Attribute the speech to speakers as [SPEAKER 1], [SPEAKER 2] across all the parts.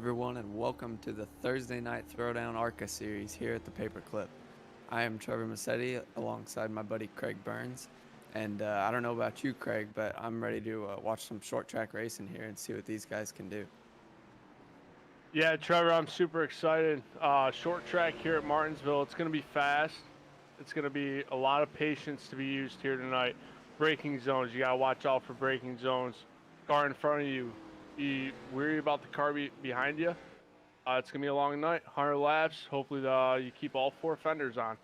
[SPEAKER 1] everyone, and welcome to the Thursday night Throwdown Arca series here at the Paperclip. I am Trevor Massetti alongside my buddy Craig Burns, and I don't know about you, Craig, but I'm ready to watch some short track racing here and see what these guys can do.
[SPEAKER 2] Yeah, Trevor, I'm super excited. Short track here at Martinsville. It's going to be fast. It's going to be a lot of patience to be used here tonight. Braking zones. You got to watch out for braking zones. Car in front of you. Be worried about the car behind you. It's going to be a long night. 100 laps. Hopefully you keep all four fenders on.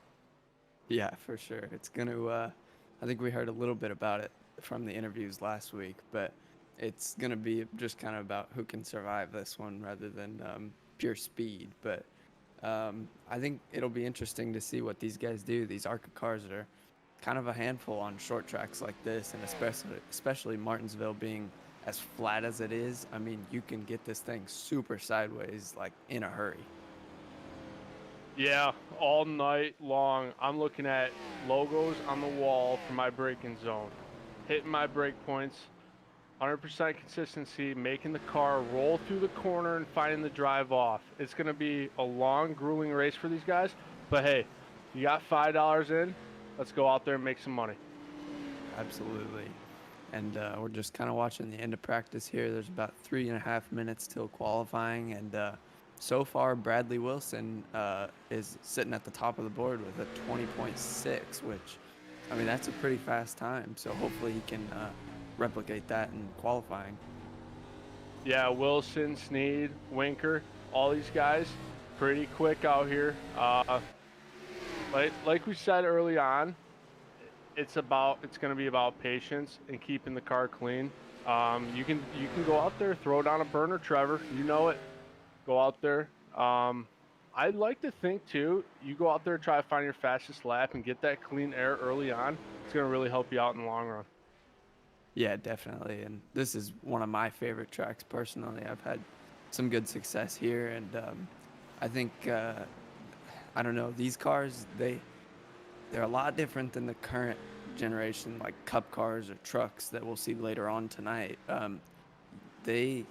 [SPEAKER 1] Yeah, for sure. It's going to, I think we heard a little bit about it from the interviews last week, but it's going to be just kind of about who can survive this one rather than pure speed. But I think it'll be interesting to see what these guys do. These ARCA cars are kind of a handful on short tracks like this, and especially Martinsville being as flat as it is. I mean, you can get this thing super sideways like in a hurry.
[SPEAKER 2] Yeah, all night long. I'm looking at logos on the wall for my braking zone. Hitting my brake points. 100% consistency, making the car roll through the corner and finding the drive off. It's going to be a long, grueling race for these guys. But hey, you got $5 in. Let's go out there and make some money.
[SPEAKER 1] Absolutely. And we're just kind of watching the end of practice here. There's about 3.5 minutes till qualifying, and so far Bradley Wilson is sitting at the top of the board with a 20.6, which, I mean, that's a pretty fast time. So hopefully he can replicate that in qualifying.
[SPEAKER 2] Yeah, Wilson, Sneed, Winker, all these guys, pretty quick out here. Like we said early on, it's going to be about patience and keeping the car clean. You can go out there, throw down a burner, Trevor. You know it. Go out there. I'd like to think too. You go out there, try to find your fastest lap, and get that clean air early on. It's going to really help you out in the long run.
[SPEAKER 1] Yeah, definitely. And this is one of my favorite tracks personally. I've had some good success here, and I think I don't know, these cars they're a lot different than the current generation, like cup cars or trucks that we'll see later on tonight. They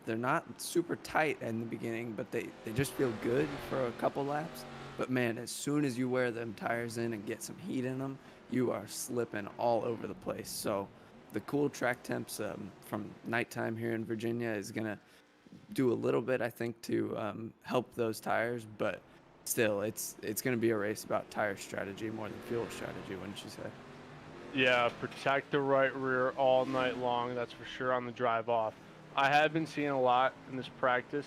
[SPEAKER 1] they're not super tight in the beginning, but they just feel good for a couple laps. But man, as soon as you wear them tires in and get some heat in them, you are slipping all over the place. So the cool track temps from nighttime here in Virginia is gonna do a little bit, I think, to help those tires. But still, it's gonna be a race about tire strategy more than fuel strategy, wouldn't you say?
[SPEAKER 2] Yeah, protect the right rear all night long. That's for sure on the drive off. I have been seeing a lot in this practice.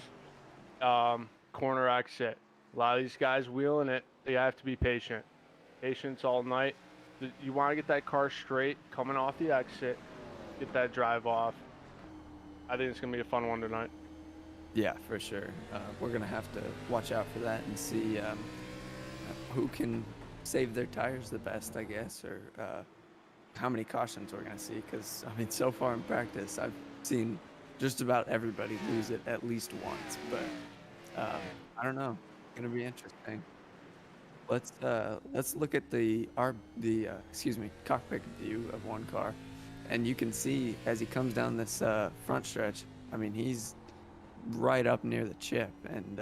[SPEAKER 2] Corner exit. A lot of these guys wheeling it. They have to be patient. Patience all night. You want to get that car straight, coming off the exit, get that drive off. I think it's going to be a fun one tonight.
[SPEAKER 1] Yeah, for sure. We're gonna have to watch out for that and see who can save their tires the best, I guess, or how many cautions we're gonna see. Because I mean, so far in practice, I've seen just about everybody lose it at least once. But I don't know. It's gonna be interesting. Let's look at the cockpit view of one car, and you can see as he comes down this front stretch. I mean, he's right up near the chip, and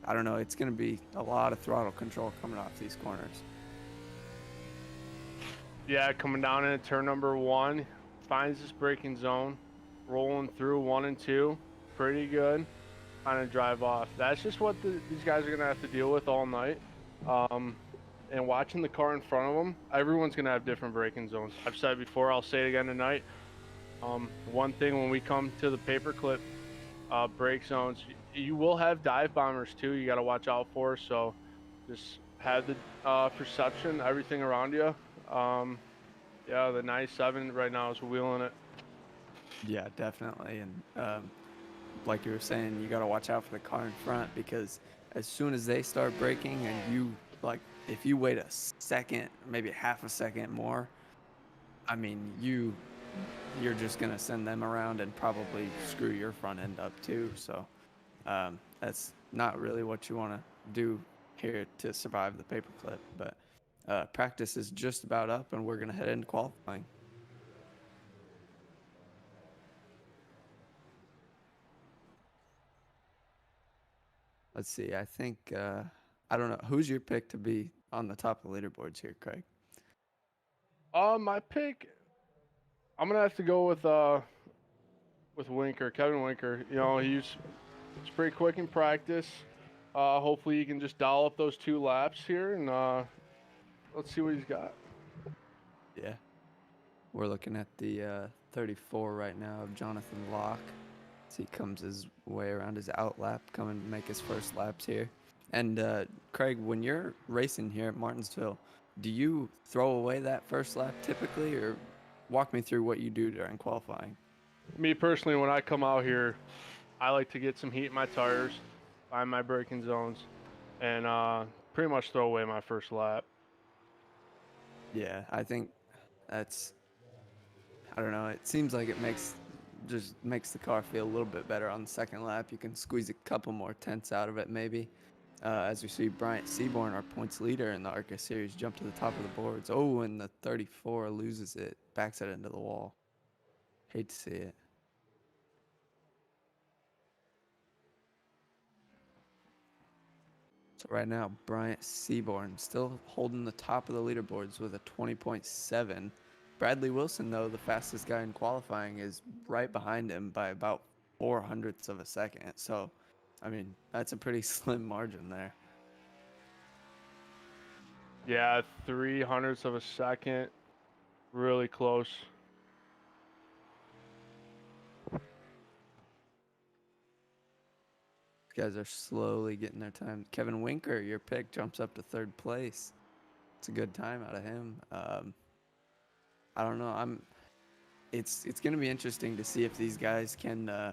[SPEAKER 1] I don't know. It's gonna be a lot of throttle control coming off these corners.
[SPEAKER 2] Yeah, coming down into turn number one, finds this braking zone, rolling through one and two, pretty good. Kind of drive off. That's just what these guys are gonna have to deal with all night. And watching the car in front of them, everyone's gonna have different braking zones. I've said it before, I'll say it again tonight. One thing when we come to the paperclip brake zones, you will have dive bombers too. You got to watch out for. So just have the perception, everything around you. Yeah, the 97 right now is wheeling it.
[SPEAKER 1] Yeah, definitely. And like you were saying, you got to watch out for the car in front, because as soon as they start braking and you like, if you wait a second, maybe half a second more, I mean, you're just gonna send them around and probably screw your front end up too. So that's not really what you want to do here to survive the paperclip. But practice is just about up, and we're gonna head into qualifying. Let's see. I think I don't know. Who's your pick to be on the top of the leaderboards here, Craig?
[SPEAKER 2] My pick, I'm gonna have to go with Winker, Kevin Winker. You know, he's pretty quick in practice. Hopefully he can just dial up those 2 laps here, and let's see what he's got.
[SPEAKER 1] Yeah. We're looking at the 34 right now of Jonathan Locke. As he comes his way around his out lap, coming to make his first laps here. And Craig, when you're racing here at Martinsville, do you throw away that first lap typically, or walk me through what you do during qualifying?
[SPEAKER 2] Me personally, when I come out here, I like to get some heat in my tires, find my braking zones, and pretty much throw away my first lap.
[SPEAKER 1] Yeah, I think that's, I don't know, it seems like it just makes the car feel a little bit better on the second lap. You can squeeze a couple more tenths out of it maybe. As we see Bryant Seaborn, our points leader in the Arca series, jump to the top of the boards. Oh, and the 34 loses it, backs it into the wall. Hate to see it. So right now, Bryant Seaborn still holding the top of the leaderboards with a 20.7. Bradley Wilson, though, the fastest guy in qualifying, is right behind him by about 0.04 of a second. So, I mean, that's a pretty slim margin there.
[SPEAKER 2] Yeah, 0.03 of a second, really close.
[SPEAKER 1] Guys are slowly getting their time. Kevin Winker, your pick, jumps up to third place. It's a good time out of him. I don't know. It's going to be interesting to see if these guys can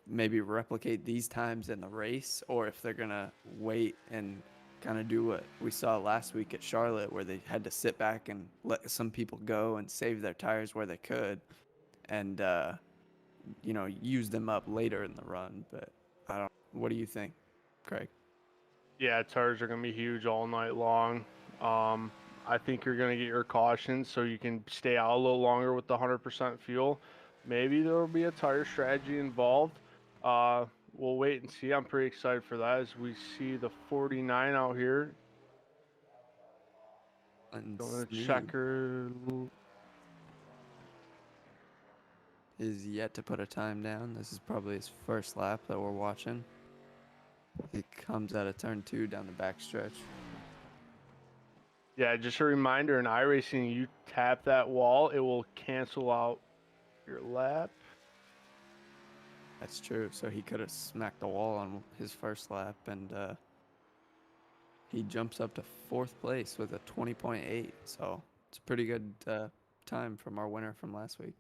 [SPEAKER 1] maybe replicate these times in the race, or if they're going to wait and kind of do what we saw last week at Charlotte, where they had to sit back and let some people go and save their tires where they could, and use them up later in the run. But I don't. What do you think, Craig?
[SPEAKER 2] Yeah, tires are going to be huge all night long. I think you're going to get your cautions so you can stay out a little longer with the 100% fuel. Maybe there will be a tire strategy involved. We'll wait and see. I'm pretty excited for that as we see the 49 out here. Going to checker.
[SPEAKER 1] Is yet to put a time down. This is probably his first lap that we're watching. He comes out of turn 2 down the backstretch.
[SPEAKER 2] Yeah, just a reminder, in iRacing, you tap that wall, it will cancel out your lap.
[SPEAKER 1] That's true. So he could have smacked the wall on his first lap, and he jumps up to 4th place with a 20.8. So it's a pretty good time from our winner from last week.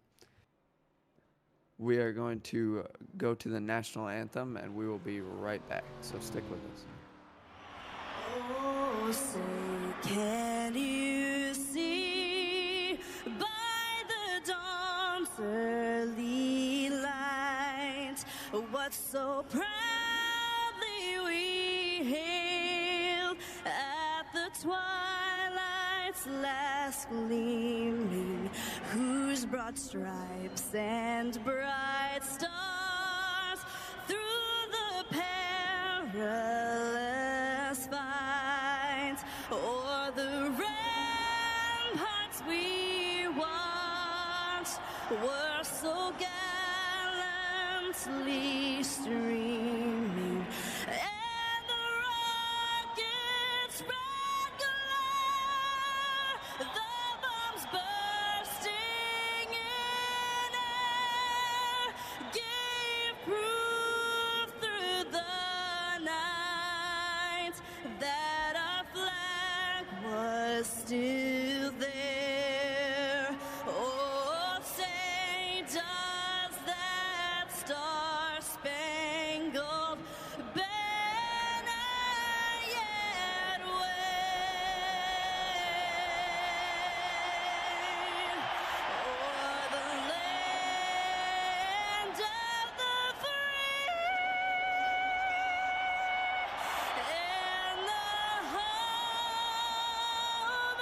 [SPEAKER 1] We are going to go to the national anthem, and we will be right back. So stick with us.
[SPEAKER 3] Oh, say, can you see by the dawn's early light what so proudly we hailed at the twilight's last gleaming, whose broad stripes and bright stars through the perilous fight o'er the ramparts we watched were so gallantly streaming, and the rocket's red glare, the bombs bursting in air, gave proof through the night that our flag was still there. Oh, say, does that star-spangled banner yet wave o'er the land of the free and the home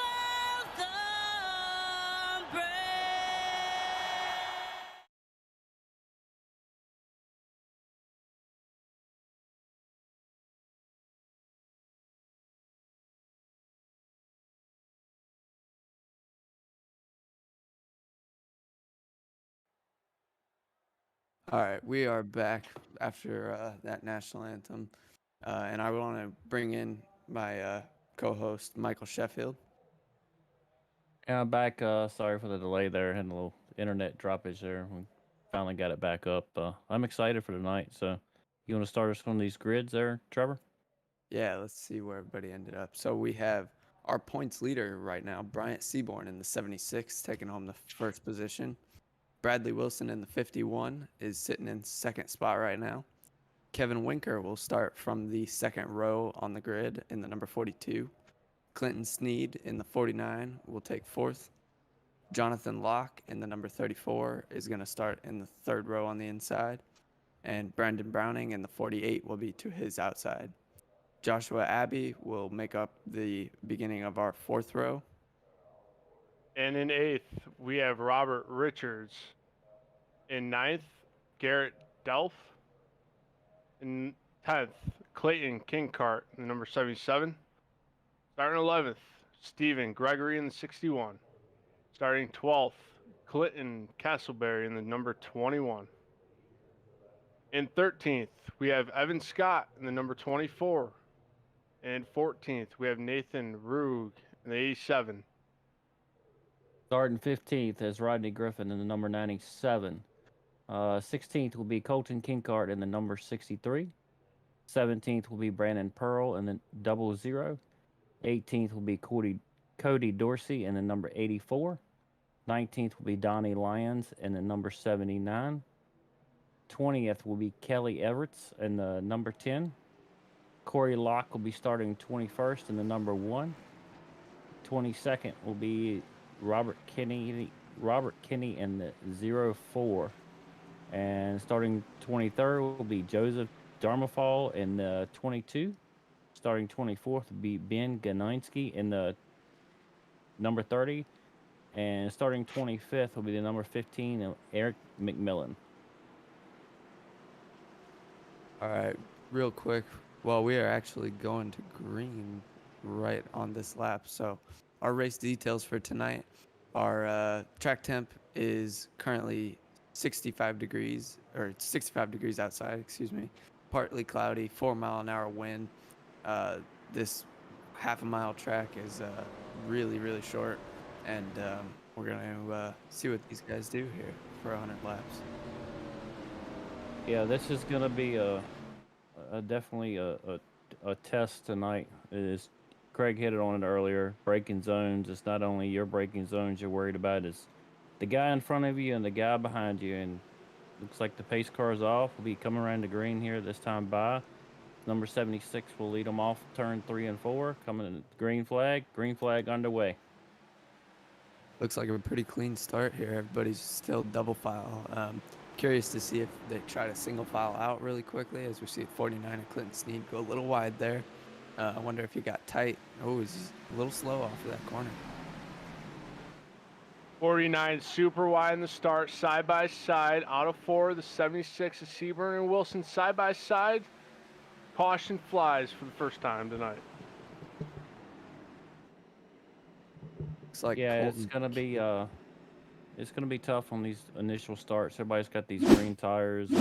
[SPEAKER 1] All right, we are back after that national anthem, and I want to bring in my co-host Michael Sheffield.
[SPEAKER 4] Yeah, I'm back. Sorry for the delay there. Had a little internet droppage there. We finally got it back up. I'm excited for tonight. So, you want to start us on these grids there, Trevor?
[SPEAKER 1] Yeah, let's see where everybody ended up. So we have our points leader right now, Bryant Seaborn in the 76, taking home the first position. Bradley Wilson in the 51 is sitting in second spot right now. Kevin Winker will start from the second row on the grid in the number 42. Clinton Sneed in the 49 will take fourth. Jonathan Locke in the number 34 is going to start in the third row on the inside. And Brandon Browning in the 48 will be to his outside. Joshua Abbey will make up the beginning of our fourth row.
[SPEAKER 2] And in eighth, we have Robert Richards. In ninth, Garrett Delph. In 10th, Clayton Kingcart in the number 77. Starting 11th, Stephen Gregory in the 61. Starting 12th, Clinton Castleberry in the number 21. In 13th, we have Evan Scott in the number 24. And 14th, we have Nathan Rug in the 87.
[SPEAKER 4] Starting 15th as Rodney Griffin in the number 97. 16th will be Colton Kinkart in the number 63. 17th will be Brandon Pearl in the 00. 18th will be Cody Dorsey in the number 84. 19th will be Donnie Lyons in the number 79. 20th will be Kelly Everett in the number 10. Corey Locke will be starting 21st in the number 1. 22nd will be Robert Kinney in the 04. And starting 23rd will be Joseph Darmafal in the 22. Starting 24th will be Ben Ganinsky in the number 30. And starting 25th will be the number 15, Eric McMillan.
[SPEAKER 1] All right, real quick. Well, we are actually going to green right on this lap. So our race details for tonight, our track temp is currently 65 degrees, or 65 degrees outside, excuse me. Partly cloudy, 4-mile-an-hour wind. This half-a-mile track is really, really short, and we're going to see what these guys do here for 100 laps.
[SPEAKER 4] Yeah, this is going to be definitely a test tonight. Is Craig hit it on it earlier? Braking zones. It's not only your braking zones you're worried about. It's the guy in front of you and the guy behind you. And looks like the pace car is off. We'll be coming around the green here this time by. Number 76 will lead them off turn 3 and 4. Coming in green flag. Green flag underway.
[SPEAKER 1] Looks like a pretty clean start here. Everybody's still double file. Curious to see if they try to single file out really quickly, as we see 49 and Clinton Sneed go a little wide there. I wonder if he got tight. Oh, he's a little slow off of that corner.
[SPEAKER 2] 49 super wide in the start, side by side. Out of 4, the 76 is Seaburn and Wilson side by side. Caution flies for the first time tonight.
[SPEAKER 1] Looks like
[SPEAKER 4] Yeah,
[SPEAKER 1] Colton
[SPEAKER 4] it's gonna be tough on these initial starts. Everybody's got these green tires.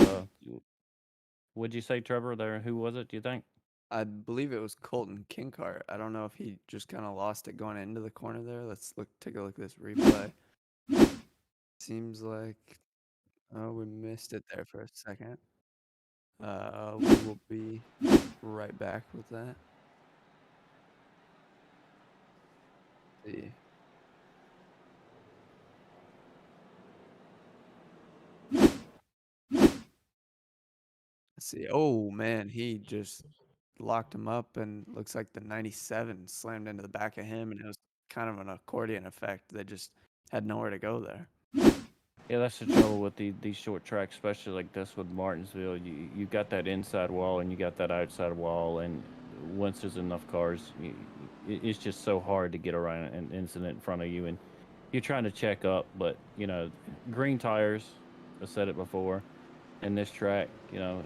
[SPEAKER 4] What'd you say, Trevor? There, who was it? Do you think?
[SPEAKER 1] I believe it was Colton Kinkart. I don't know if he just kind of lost it going into the corner there. Let's take a look at this replay. Seems like we missed it there for a second. We will be right back with that. Let's see. Let's see. Oh man, he just locked him up, and looks like the 97 slammed into the back of him, and it was kind of an accordion effect. They just had nowhere to go there.
[SPEAKER 4] Yeah, that's the trouble with these short tracks, especially like this with Martinsville. You got that inside wall and you got that outside wall, and once there's enough cars, it's just so hard to get around an incident in front of you, and you're trying to check up. But green tires. I said it before. In this track, you're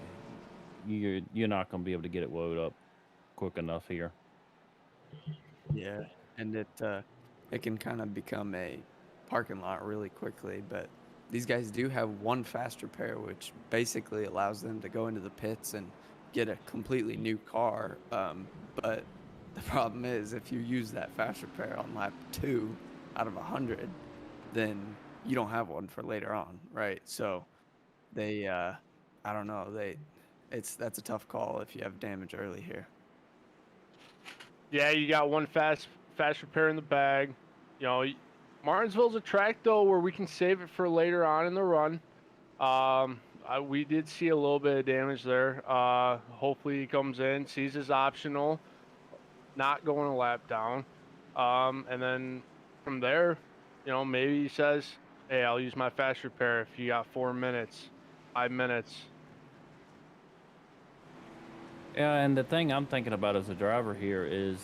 [SPEAKER 4] not going to be able to get it woed up quick enough here.
[SPEAKER 1] Yeah, and it can kind of become a parking lot really quickly, but these guys do have one fast repair, which basically allows them to go into the pits and get a completely new car. But the problem is, if you use that fast repair on lap 2 out of 100, then you don't have one for later on, right? So they, I don't know, that's a tough call if you have damage early here.
[SPEAKER 2] Yeah, you got one fast repair in the bag. You know, Martinsville's a track though where we can save it for later on in the run. We did see a little bit of damage there. Hopefully he comes in, sees his optional, not going a lap down, and then from there, you know, maybe he says, "Hey, I'll use my fast repair if you got 4 minutes, 5 minutes."
[SPEAKER 4] Yeah, and the thing I'm thinking about as a driver here is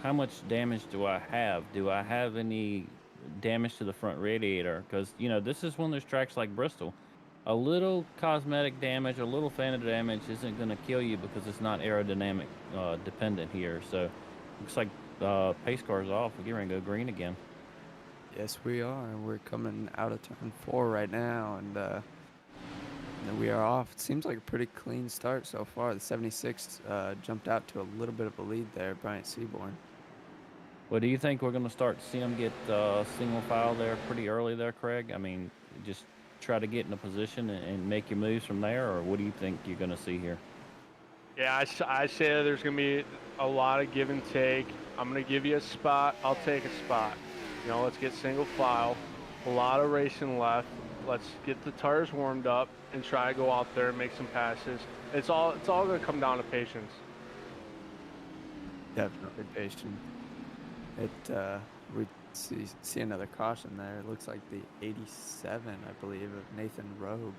[SPEAKER 4] how much damage do I have? Do I have any damage to the front radiator? Because, you know, this is one of those tracks like Bristol. A little cosmetic damage, a little fan damage isn't going to kill you because it's not aerodynamic dependent here. So looks like pace car's off. We're getting ready to go green again.
[SPEAKER 1] Yes, we are. We're coming out of turn 4 right now, and we are off. It seems like a pretty clean start so far. The 76 jumped out to a little bit of a lead there, Bryant Seaborn.
[SPEAKER 4] Well, do you think we're going to start to see them get single file there pretty early there, Craig? I mean, just try to get in a position and make your moves from there, or what do you think you're going to see here?
[SPEAKER 2] Yeah, I say that there's going to be a lot of give and take. I'm going to give you a spot. I'll take a spot. You know, let's get single file. A lot of racing left. Let's get the tires warmed up and try to go out there and make some passes. It's all going to come down to patience.
[SPEAKER 1] Definitely patient. We see another caution there. It looks like the 87, I believe, of Nathan Rogue.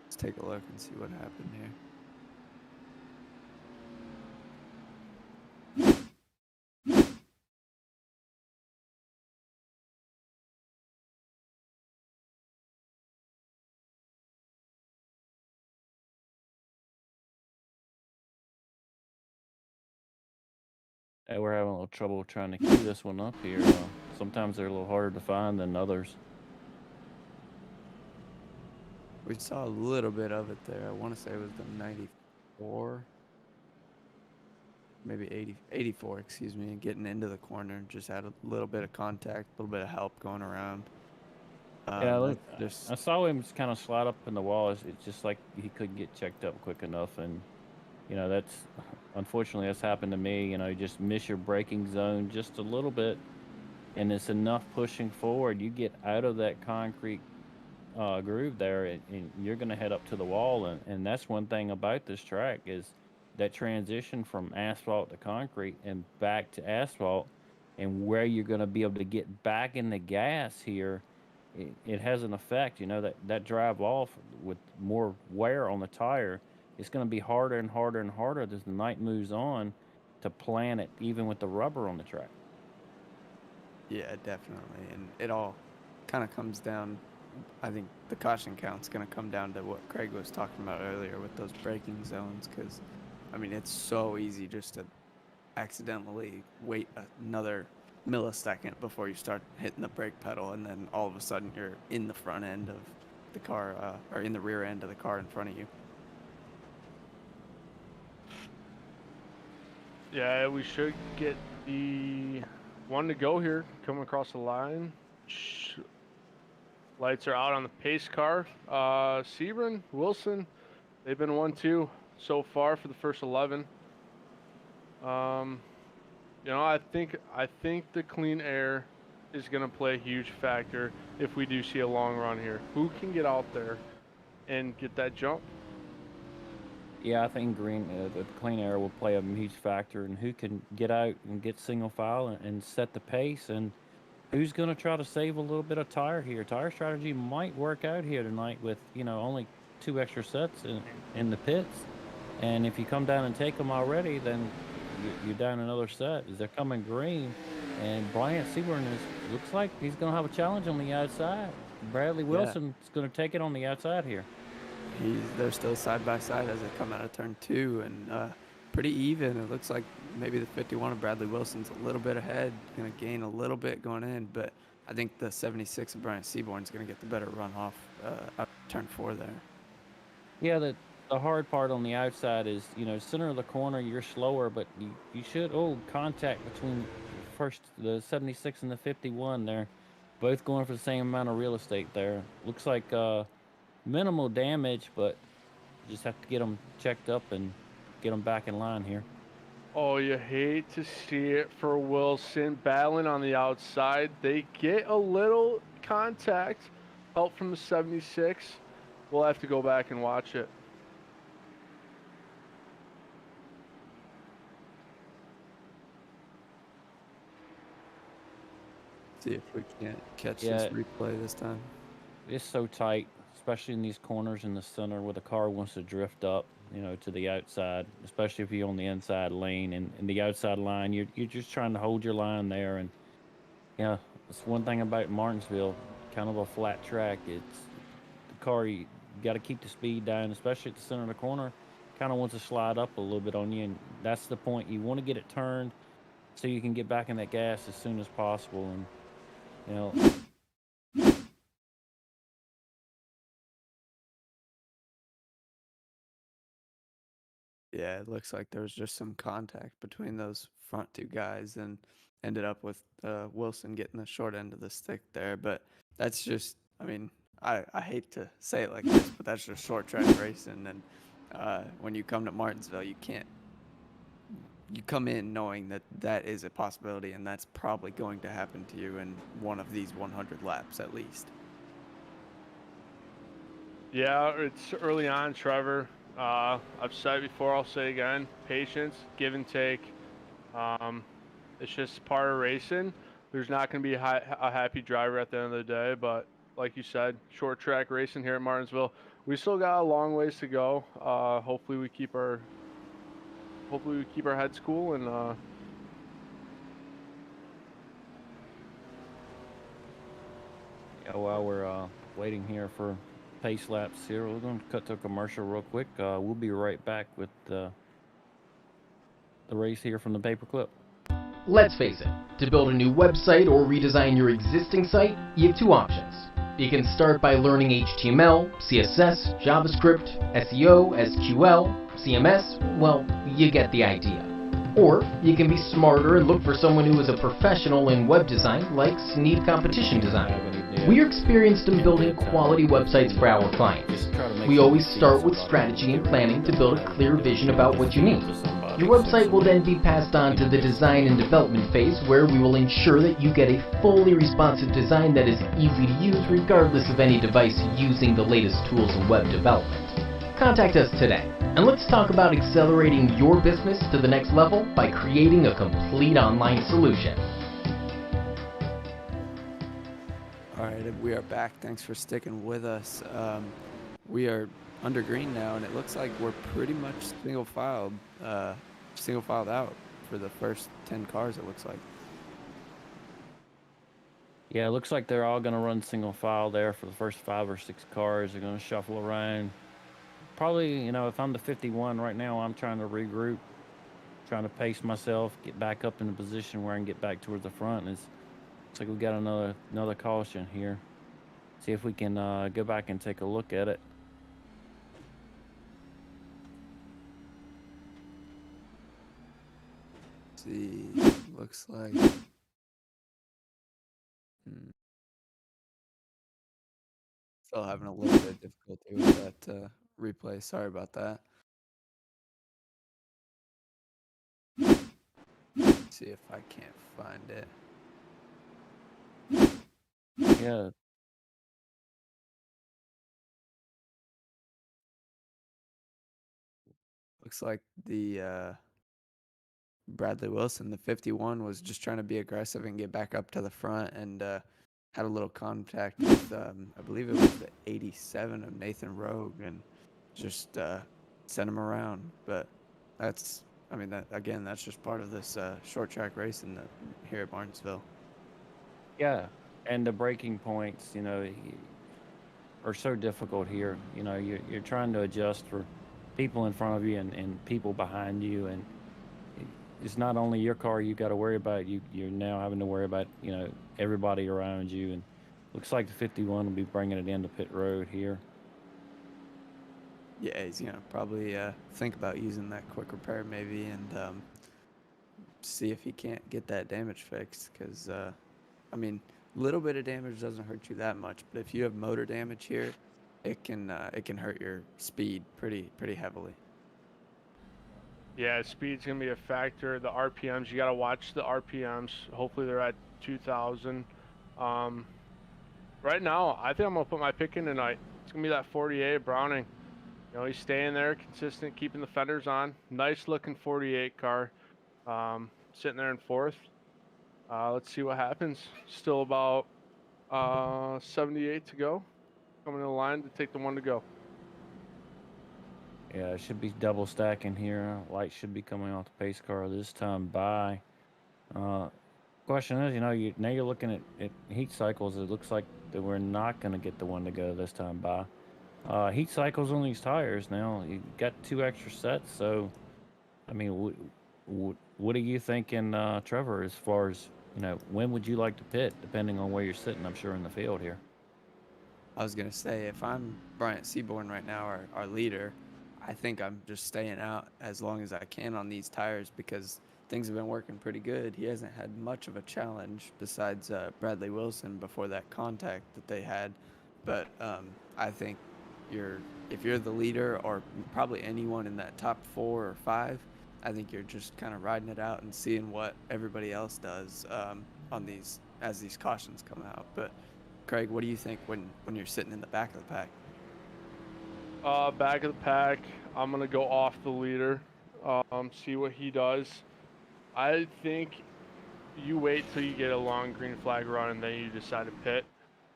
[SPEAKER 1] Let's take a look and see what happened here.
[SPEAKER 4] Hey, we're having a little trouble trying to queue this one up here. Sometimes they're a little harder to find than others.
[SPEAKER 1] We saw a little bit of it there. I want to say it was the 94, maybe 84, excuse me, and getting into the corner. Just had a little bit of contact, a little bit of help going around.
[SPEAKER 4] Yeah, look,
[SPEAKER 1] There's
[SPEAKER 4] I saw him just kind of slide up in the wall. It's just like he couldn't get checked up quick enough, and you know that's unfortunately that's happened to me. You know, you just miss your braking zone just a little bit, and it's enough pushing forward. You get out of that concrete groove there, and you're going to head up to the wall, and that's one thing about this track is that transition from asphalt to concrete and back to asphalt, and where you're going to be able to get back in the gas here. It has an effect, you know, that drive off with more wear on the tire. It's going to be harder and harder and harder as the night moves on to plan it, even with the rubber on the track.
[SPEAKER 1] Yeah, definitely. And it all kind of comes down, I think the caution count's going to come down to what Craig was talking about earlier with those braking zones, because, I mean, it's so easy just to accidentally wait another millisecond before you start hitting the brake pedal, and then all of a sudden you're in the front end of the car, or in the rear end of the car in front of you.
[SPEAKER 2] Yeah, we should get the one to go here, coming across the line. Lights are out on the pace car. Sebring, Wilson, they've been 1-2 so far for the first 11. You know, I think the clean air is going to play a huge factor if we do see a long run here. Who can get out there and get that jump?
[SPEAKER 4] Yeah, I think the clean air will play a huge factor in who can get out and get single file and set the pace, and who's going to try to save a little bit of tire here. Tire strategy might work out here tonight with, you know, only 2 extra sets in the pits, and if you come down and take them already, then you're down another set as they're coming green, and Bryant Seaborn looks like he's going to have a challenge on the outside. Bradley Wilson is going to take it on the outside here.
[SPEAKER 1] They're still side by side as they come out of turn 2, and pretty even. It looks like maybe the 51 of Bradley Wilson's a little bit ahead, going to gain a little bit going in, but I think the 76 of Bryant Seaborn's going to get the better run off up turn 4 there.
[SPEAKER 4] Yeah, the hard part on the outside is, center of the corner, you're slower, but you should, contact between the 76 and the 51 there. Both going for the same amount of real estate there. Looks like minimal damage, but you just have to get them checked up and get them back in line here.
[SPEAKER 2] Oh, you hate to see it for Wilson battling on the outside. They get a little contact, help from the 76. We'll have to go back and watch it.
[SPEAKER 1] See if we can't catch this replay this time.
[SPEAKER 4] It's so tight, especially in these corners in the center where the car wants to drift up, to the outside, especially if you're on the inside lane and in the outside line, you're just trying to hold your line there. And yeah, it's one thing about Martinsville, kind of a flat track. It's the car, you got to keep the speed down, especially at the center of the corner. Kind of wants to slide up a little bit on you, and that's the point. You want to get it turned so you can get back in that gas as soon as possible. And
[SPEAKER 1] Yeah, it looks like there was just some contact between those front two guys and ended up with Wilson getting the short end of the stick there. But that's just, I mean, I hate to say it like this, but that's just short track racing. And when you come to Martinsville, you come in knowing that that is a possibility and that's probably going to happen to you in one of these 100 laps at least.
[SPEAKER 2] Yeah, it's early on, Trevor. I've said it before, I'll say again, patience, give and take. It's just part of racing. There's not going to be a happy driver at the end of the day, but like you said, short track racing here at Martinsville. We still got a long ways to go. Hopefully we keep our heads cool and
[SPEAKER 4] while we're waiting here for pace laps here, we're going to cut to a commercial real quick. We'll be right back with the race here from the paperclip.
[SPEAKER 5] Let's face it, to build a new website or redesign your existing site, you have two options. You can start by learning HTML, CSS, JavaScript, SEO, SQL, CMS, well, you get the idea. Or you can be smarter and look for someone who is a professional in web design like Sneed Competition Design. We are experienced in building quality websites for our clients. We always start with strategy and planning to build a clear vision about what you need. Your website will then be passed on to the design and development phase, where we will ensure that you get a fully responsive design that is easy to use regardless of any device using the latest tools in web development. Contact us today, and let's talk about accelerating your business to the next level by creating a complete online solution.
[SPEAKER 1] All right, we are back. Thanks for sticking with us. We are under green now, and it looks like we're pretty much single filed out for the first 10 cars, it looks like.
[SPEAKER 4] Yeah, it looks like they're all going to run single file there for the first 5 or 6 cars. They're going to shuffle around. Probably, if I'm the 51 right now, I'm trying to regroup, trying to pace myself, get back up in a position where I can get back towards the front. Looks like we've got another caution here. See if we can go back and take a look at it.
[SPEAKER 1] See, looks like still having a little bit of difficulty with that replay. Sorry about that. Let's see if I can't find it.
[SPEAKER 4] Yeah.
[SPEAKER 1] Looks like the Bradley Wilson, the 51, was just trying to be aggressive and get back up to the front, and had a little contact with, I believe it was the 87 of Nathan Rogue, and just sent him around. But that's just part of this short track racing here at Martinsville.
[SPEAKER 4] Yeah, and the braking points, are so difficult here. You're trying to adjust for people in front of you and people behind you, and it's not only your car you got to worry about. You're now having to worry about everybody around you, and looks like the 51 will be bringing it into pit road here.
[SPEAKER 1] Yeah, he's gonna probably think about using that quick repair maybe, and see if he can't get that damage fixed. Because I mean, a little bit of damage doesn't hurt you that much, but if you have motor damage here, it can hurt your speed pretty heavily.
[SPEAKER 2] Yeah, speed's gonna be a factor. The RPMs, you gotta watch the RPMs. Hopefully they're at 2,000. Right now, I think I'm gonna put my pick in tonight. It's gonna be that 48 Browning. He's staying there, consistent, keeping the fenders on. Nice looking 48 car. Sitting there in fourth. Let's see what happens. Still about 78 to go. Coming in the line to take the one to go.
[SPEAKER 4] Yeah, it should be double stacking here. Light should be coming off the pace car this time by. Question is, now you're looking at heat cycles. It looks like that we're not going to get the one to go this time by. Heat cycles on these tires now. You got 2 extra sets, so I mean, what are you thinking, Trevor? As far as when would you like to pit, depending on where you're sitting? I'm sure in the field here.
[SPEAKER 1] I was gonna say, if I'm Bryant Seaborn right now, our leader, I think I'm just staying out as long as I can on these tires because things have been working pretty good. He hasn't had much of a challenge besides Bradley Wilson before that contact that they had. But I think if you're the leader or probably anyone in that top 4 or 5, I think you're just kind of riding it out and seeing what everybody else does on these as these cautions come out. But Craig, what do you think when you're sitting in the back of the pack?
[SPEAKER 2] Back of the pack, I'm gonna go off the leader. See what he does. I think you wait till you get a long green flag run and then you decide to pit.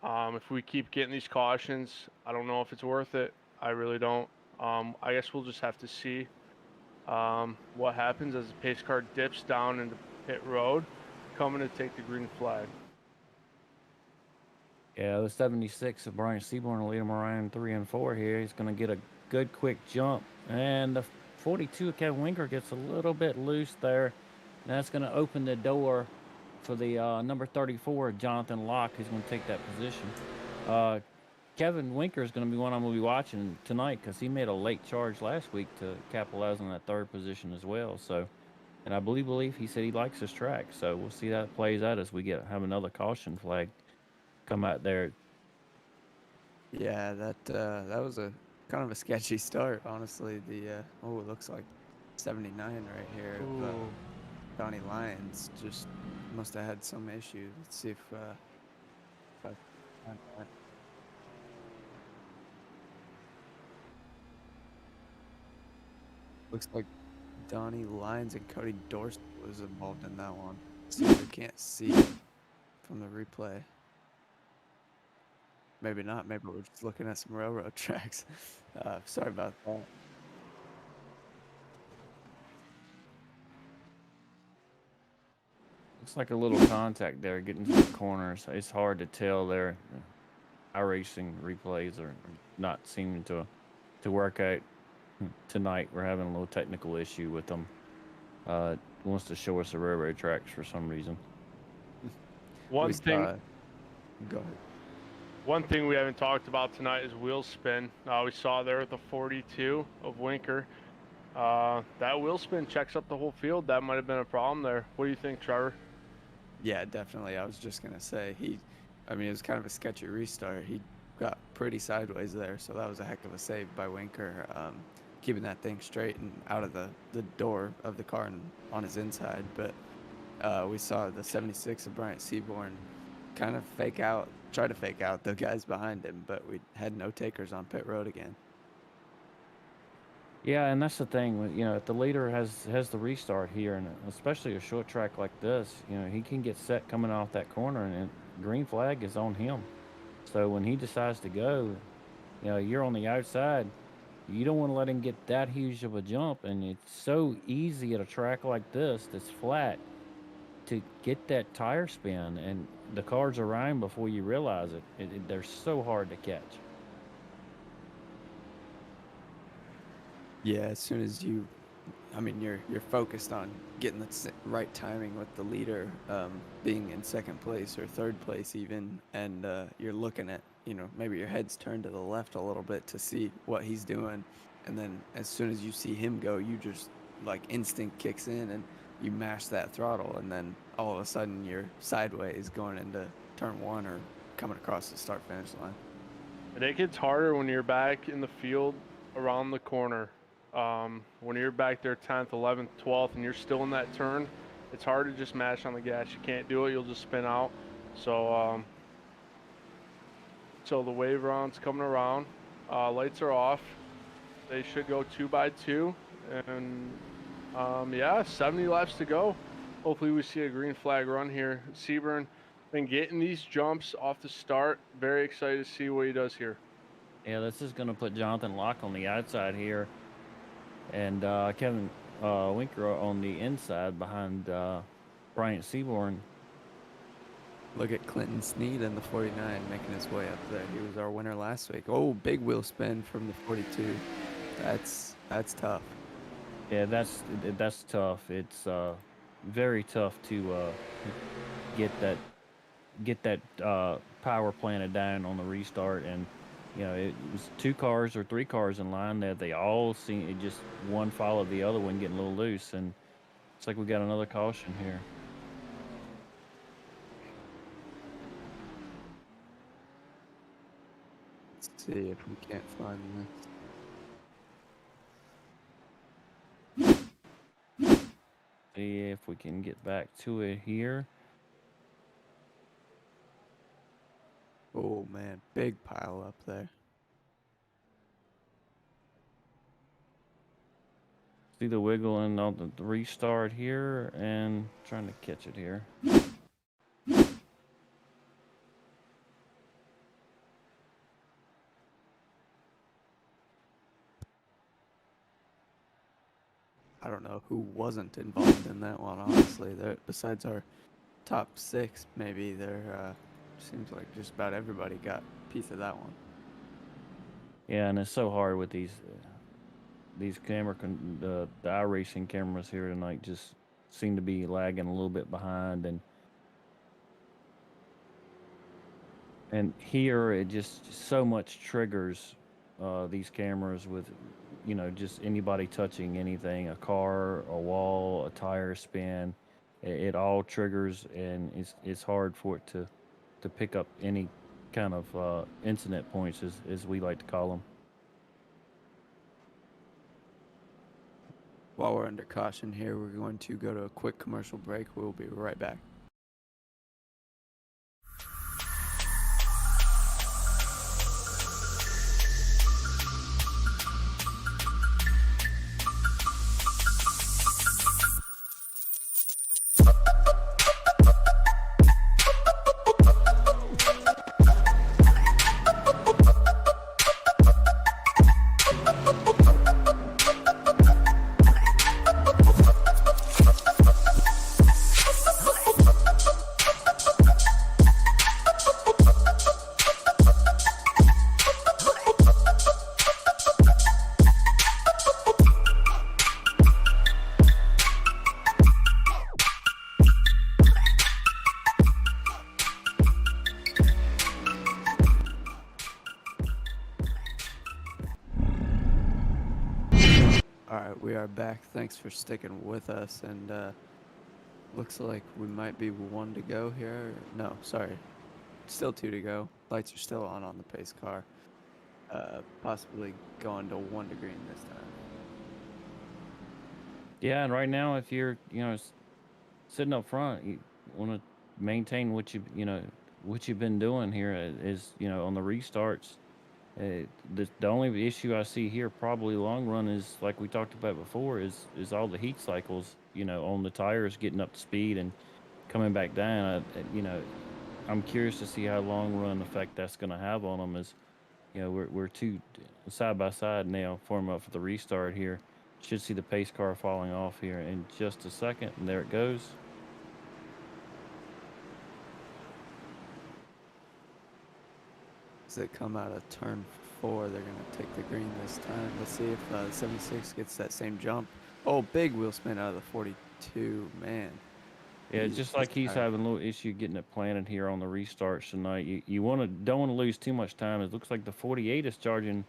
[SPEAKER 2] If we keep getting these cautions, I don't know if it's worth it. I really don't. I guess we'll just have to see what happens as the pace car dips down into pit road, coming to take the green flag.
[SPEAKER 4] Yeah, the 76 of Brian Seaborn will lead him around 3 and 4 here. He's going to get a good quick jump. And the 42 of Kevin Winker gets a little bit loose there. And that's going to open the door for the number 34, Jonathan Locke, who's going to take that position. Kevin Winker is going to be one I'm going to be watching tonight because he made a late charge last week to capitalize on that 3rd position as well. So, and I believe he said he likes his track. So we'll see how it plays out as we have another caution flag come out there.
[SPEAKER 1] Yeah, that was a kind of a sketchy start, honestly. It looks like 79 right here. Donnie Lyons just must have had some issues. Let's see if I find that. Looks like Donnie Lyons and Cody Dorst was involved in that one. So we can't see it from the replay. Maybe not. Maybe we're just looking at some railroad tracks. Sorry about that.
[SPEAKER 4] Looks like a little contact there getting to the corners. It's hard to tell there. iRacing replays are not seeming to work out tonight. We're having a little technical issue with them. It wants to show us the railroad tracks for some reason.
[SPEAKER 2] Go ahead. One thing we haven't talked about tonight is wheel spin. We saw there with the 42 of Winker. That wheel spin checks up the whole field. That might have been a problem there. What do you think, Trevor?
[SPEAKER 1] Yeah, definitely. I was just going to say, it was kind of a sketchy restart. He got pretty sideways there, so that was a heck of a save by Winker, keeping that thing straight and out of the door of the car and on his inside. But we saw the 76 of Bryant Seaborn kind of try to fake out the guys behind him, but we had no takers on pit road again.
[SPEAKER 4] Yeah, and that's the thing. If the leader has the restart here, and especially a short track like this, he can get set coming off that corner, and green flag is on him. So when he decides to go, you're on the outside. You don't want to let him get that huge of a jump, and it's so easy at a track like this that's flat to get that tire spin, and the cars around before you realize it. They're so hard to catch.
[SPEAKER 1] Yeah, as soon as you I mean, you're focused on getting the right timing with the leader being in second place or third place even, and you're looking at, maybe your head's turned to the left a little bit to see what he's doing, and then as soon as you see him go, you just like instinct kicks in and you mash that throttle, and then all of a sudden you're sideways going into turn one or coming across the start finish line.
[SPEAKER 2] And it gets harder when you're back in the field around the corner. When you're back there 10th, 11th, 12th, and you're still in that turn, it's hard to just mash on the gas. You can't do it. You'll just spin out. So, so the wave round's coming around. Lights are off. They should go 2 by 2. And, yeah, 70 laps to go. Hopefully we see a green flag run here. Seaburn been getting these jumps off the start. Very excited to see what he does here.
[SPEAKER 4] Yeah, this is going to put Jonathan Locke on the outside here, and Kevin Winker on the inside behind Bryant Seaborn.
[SPEAKER 1] Look at Clinton Sneed in the 49 making his way up there. He was our winner last week. Oh, big wheel spin from the 42. That's tough.
[SPEAKER 4] Yeah, that's tough. It's very tough to get that power planted down on the restart, and it was 2 cars or 3 cars in line there. They all seem it just one followed the other one, getting a little loose, and it's like we got another caution here.
[SPEAKER 1] Let's see if we can't find this.
[SPEAKER 4] See if we can get back to it here.
[SPEAKER 1] Oh man, big pile up there.
[SPEAKER 4] See the wiggling on the restart here, and trying to catch it here.
[SPEAKER 1] I don't know who wasn't involved in that one, honestly. There, besides our top 6, maybe there seems like just about everybody got a piece of that one.
[SPEAKER 4] Yeah, and it's so hard with these camera the iRacing cameras here tonight. Just seem to be lagging a little bit behind, and here it just so much triggers these cameras with just anybody touching anything, a car, a wall, a tire spin, it all triggers, and it's hard for it to pick up any kind of incident points, as we like to call them.
[SPEAKER 1] While we're under caution here, we're going to go to a quick commercial break. We'll be right back. We are back. Thanks for sticking with us, and looks like we might be 1 to go here. No, sorry, still 2 to go. Lights are still on the pace car. Possibly going to 1 to green this time.
[SPEAKER 4] Yeah, and right now, if you're sitting up front, you want to maintain what you've been doing here. Is on the restarts. The only issue I see here, probably long run, is like we talked about before, is all the heat cycles, on the tires getting up to speed and coming back down. I'm curious to see how long run effect that's going to have on them. As we're 2 side by side now, forming up for the restart here. Should see the pace car falling off here in just a second, and there it goes.
[SPEAKER 1] As they come out of turn 4, they're going to take the green this time. Let's see if 76 gets that same jump. Oh, big wheel spin out of the 42, man.
[SPEAKER 4] Yeah,
[SPEAKER 1] He's
[SPEAKER 4] just
[SPEAKER 1] he's
[SPEAKER 4] like he's
[SPEAKER 1] tired.
[SPEAKER 4] having a little issue getting it planted here on the restarts tonight. You don't want to lose too much time. It looks like the 48 is charging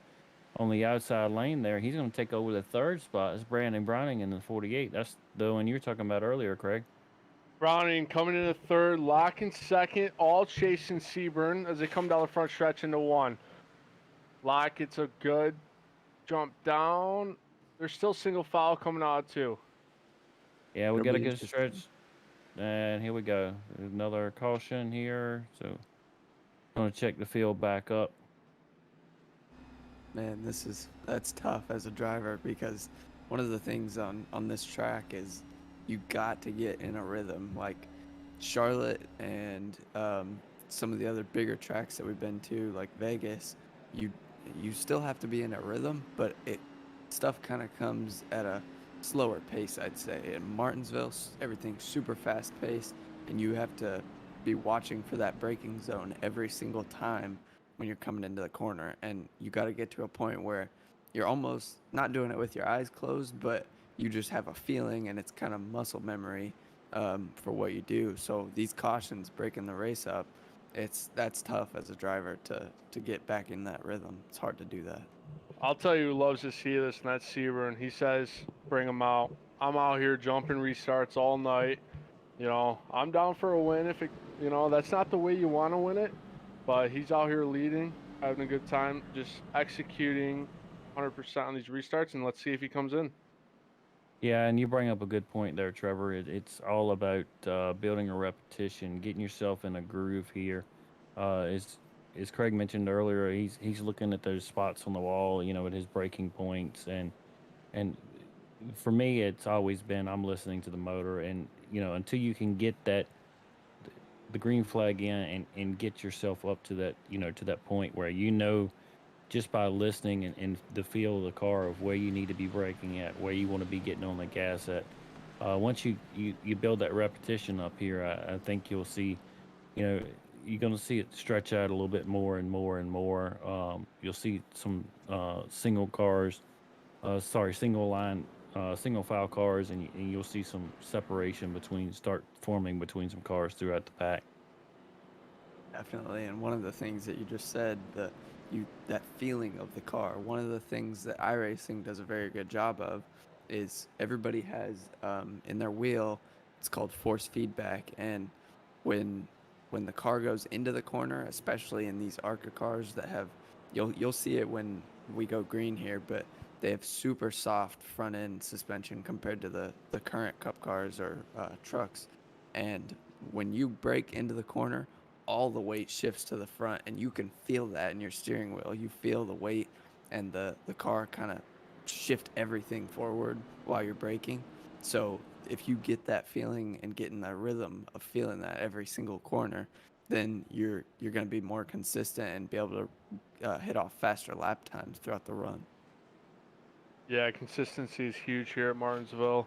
[SPEAKER 4] on the outside lane there. He's going to take over the third spot. It's Brandon Browning in the 48. That's the one you were talking about earlier, Craig.
[SPEAKER 2] Browning coming in the third, Lock in second, all chasing Seaburn as they come down the front stretch into one. Lock gets a good jump down. There's still single foul coming out too.
[SPEAKER 4] Yeah, we
[SPEAKER 1] It'll
[SPEAKER 4] got a
[SPEAKER 1] be
[SPEAKER 4] good
[SPEAKER 1] interesting.
[SPEAKER 4] stretch. And here we go. Another caution here. So I'm going to check the field back up.
[SPEAKER 1] Man, that's tough as a driver because one of the things on this track is you got to get in a rhythm. Like Charlotte and some of the other bigger tracks that we've been to, like Vegas, you you still have to be in a rhythm, but it stuff kind of comes at a slower pace, I'd say. In Martinsville, everything's super fast paced, and you have to be watching for that braking zone every single time when you're coming into the corner, and you got to get to a point where you're almost not doing it with your eyes closed, but you just have a feeling, and it's kind of muscle memory for what you do. So these cautions breaking the race up, that's tough as a driver to get back in that rhythm. It's hard to do that.
[SPEAKER 2] I'll tell you who loves to see this, and that's Seaburn. He says, bring him out. I'm out here jumping restarts all night. You know, I'm down for a win if it, you know, that's not the way you want to win it, but he's out here leading, having a good time, just executing 100% on these restarts, and let's see if he comes in.
[SPEAKER 4] Yeah, and you bring up a good point there, Trevor. It's all about building a repetition, getting yourself in a groove here. As Craig mentioned earlier, he's looking at those spots on the wall, at his breaking points, and for me, it's always been I'm listening to the motor, and until you can get the green flag in and get yourself up to that to that point where just by listening and the feel of the car of where you need to be braking at, where you want to be getting on the gas at. Once you build that repetition up here, I think you'll see, you know, you're going to see it stretch out a little bit more and more and more. You'll see some single line, single file cars, and you'll see some separation start forming between some cars throughout the pack.
[SPEAKER 1] Definitely, and one of the things that you just said, that feeling of the car. One of the things that iRacing does a very good job of is everybody has in their wheel. It's called force feedback, and when when the car goes into the corner, especially in these Arca cars that have, you'll see it when we go green here, but they have super soft front end suspension compared to the current Cup cars or trucks, and when you brake into the corner, all the weight shifts to the front, and you can feel that in your steering wheel. You feel the weight, and the car kind of shift everything forward while you're braking. So if you get that feeling and get in that rhythm of feeling that every single corner, then you're going to be more consistent and be able to hit off faster lap times throughout the run.
[SPEAKER 2] Yeah, consistency is huge here at Martinsville.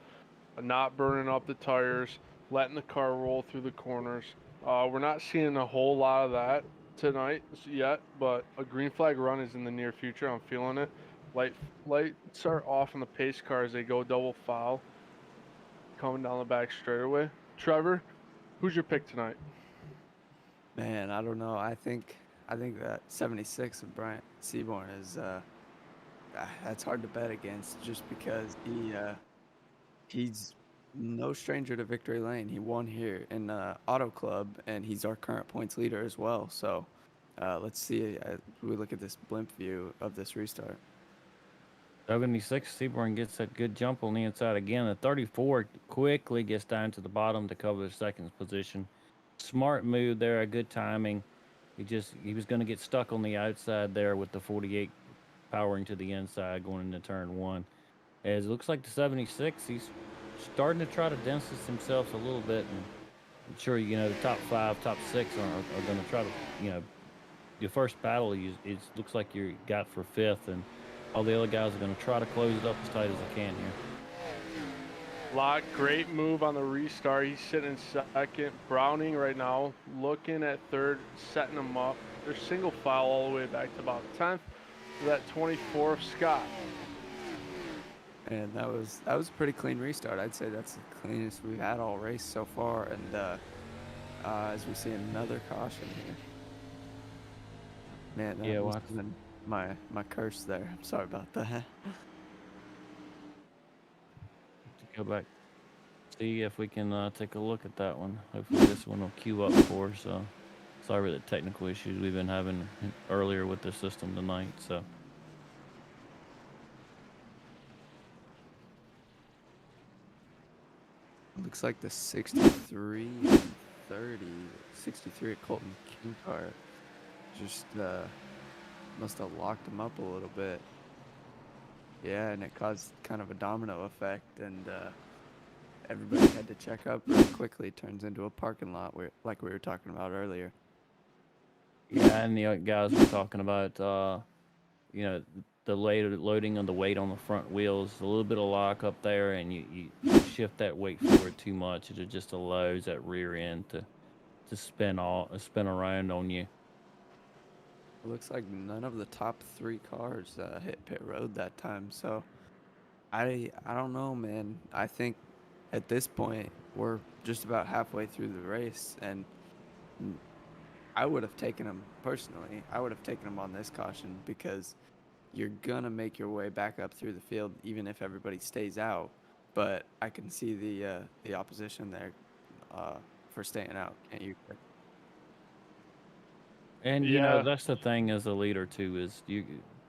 [SPEAKER 2] Not burning up the tires, letting the car roll through the corners. We're not seeing a whole lot of that tonight yet, but a green flag run is in the near future. I'm feeling it. Lights are off on the pace car as they go double foul, coming down the back straightaway. Trevor, who's your pick tonight?
[SPEAKER 1] Man, I don't know. I think that 76 of Bryant Seaborn is that's hard to bet against just because he's no stranger to victory lane. He won here in Auto Club, and he's our current points leader as well. So let's see. We look at this blimp view of this restart.
[SPEAKER 4] 76, Seaborn gets that good jump on the inside again. The 34 quickly gets down to the bottom to cover the second position. Smart move there, a good timing. He was going to get stuck on the outside there with the 48 powering to the inside going into turn one. As it looks like the 76, he's starting to try to distance himself a little bit. And I'm sure, the top five, top six are going to try to, your first battle it looks like you got for fifth, and all the other guys are going to try to close it up as tight as they can here.
[SPEAKER 2] Locke, great move on the restart. He's sitting in second. Browning right now looking at third, setting him up. They're single file all the way back to about 10th. To that 24th, Scott.
[SPEAKER 1] And that was a pretty clean restart. I'd say that's the cleanest we've had all race so far. And as we see another caution here, man,
[SPEAKER 4] Yeah,
[SPEAKER 1] that
[SPEAKER 4] we'll
[SPEAKER 1] must
[SPEAKER 4] have
[SPEAKER 1] have been my curse there. I'm sorry about that.
[SPEAKER 4] to go back, see if we can take a look at that one. Hopefully this one will queue up for us. Sorry for the technical issues we've been having earlier with the system tonight. So
[SPEAKER 1] Looks like the 63 and 30, 63 at Colton Kinkart just must have locked him up a little bit. Yeah, and it caused kind of a domino effect, and everybody had to check up really quickly. Turns into a parking lot, like we were talking about earlier.
[SPEAKER 4] yeah, and the guys were talking about you know, the loading of the weight on the front wheels, a little bit of lock up there, and you shift that weight forward too much, it just allows that rear end to spin around on you.
[SPEAKER 1] It looks like none of the top three cars hit pit road that time, so I don't know, man. I think at this point we're just about halfway through the race, and n- I would have taken him personally. I would have taken him on this caution because you're gonna make your way back up through the field even if everybody stays out. But I can see the opposition there uh, for staying out. Can't you?
[SPEAKER 4] And
[SPEAKER 2] Yeah,
[SPEAKER 4] that's the thing as a leader too is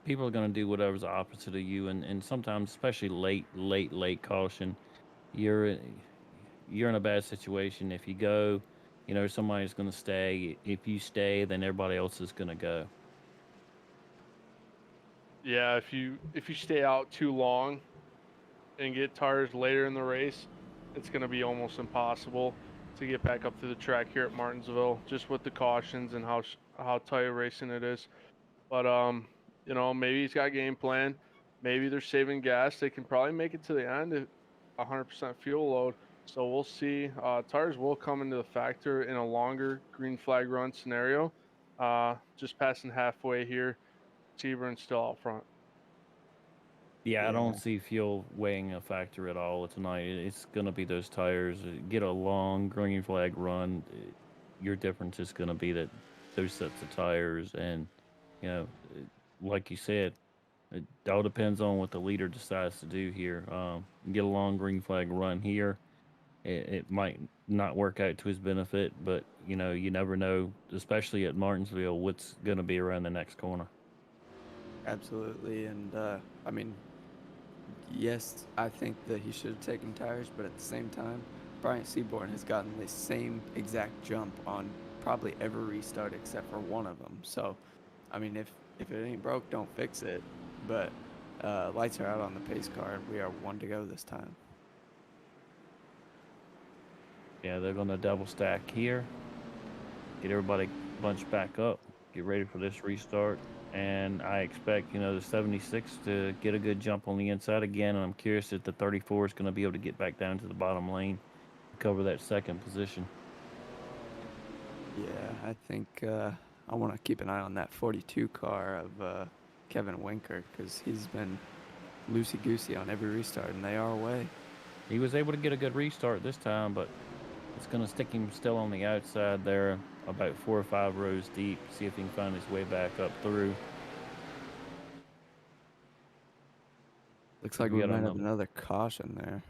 [SPEAKER 4] people are going to do whatever's opposite of you, and sometimes, especially late caution, you're you're in a bad situation. If you go, somebody's going to stay. If you stay, then everybody else is going to go.
[SPEAKER 2] yeah. If you stay out too long and get tires later in the race, it's going to be almost impossible to get back up to the track here at Martinsville, just with the cautions and how tight racing it is. But maybe he's got a game plan. Maybe they're saving gas. They can probably make it to the end at 100% fuel load. So we'll see. Tires will come into the factor in a longer green flag run scenario. Just passing halfway here. Seburn's still out front.
[SPEAKER 4] Yeah, I don't
[SPEAKER 1] Yeah,
[SPEAKER 4] see fuel weighing a factor at all tonight. It's going to be those tires. Get a long green flag run. Your difference is going to be that those sets of tires, and you know, uh, like you said, it all depends on what the leader decides to do here. Get a long green flag run here. It might not work out to his benefit, but you never know, especially at Martinsville, what's going to be around the next corner.
[SPEAKER 1] absolutely. And I mean, yes, I think that he should have taken tires, but at the same time, Bryant Seaborn has gotten the same exact jump on probably every restart except for one of them. So, I mean, if it ain't broke, don't fix it. But lights are out on the pace car, and we are one to go this time.
[SPEAKER 4] Yeah, they're going to double stack here, get everybody bunched back up, get ready for this restart. And I expect, the 76 to get a good jump on the inside again. And I'm curious if the 34 is going to be able to get back down to the bottom lane and cover that second position.
[SPEAKER 1] Yeah, I think I want to keep an eye on that 42 car of Kevin Winker because he's been loosey goosey on every restart, and they are away.
[SPEAKER 4] He was able to get a good restart this time, but it's going to stick him still on the outside there, about 4 or 5 rows deep. See if he can find his way back up through.
[SPEAKER 1] Looks like
[SPEAKER 4] We
[SPEAKER 1] we
[SPEAKER 4] got
[SPEAKER 1] might have
[SPEAKER 4] another.
[SPEAKER 1] another caution there.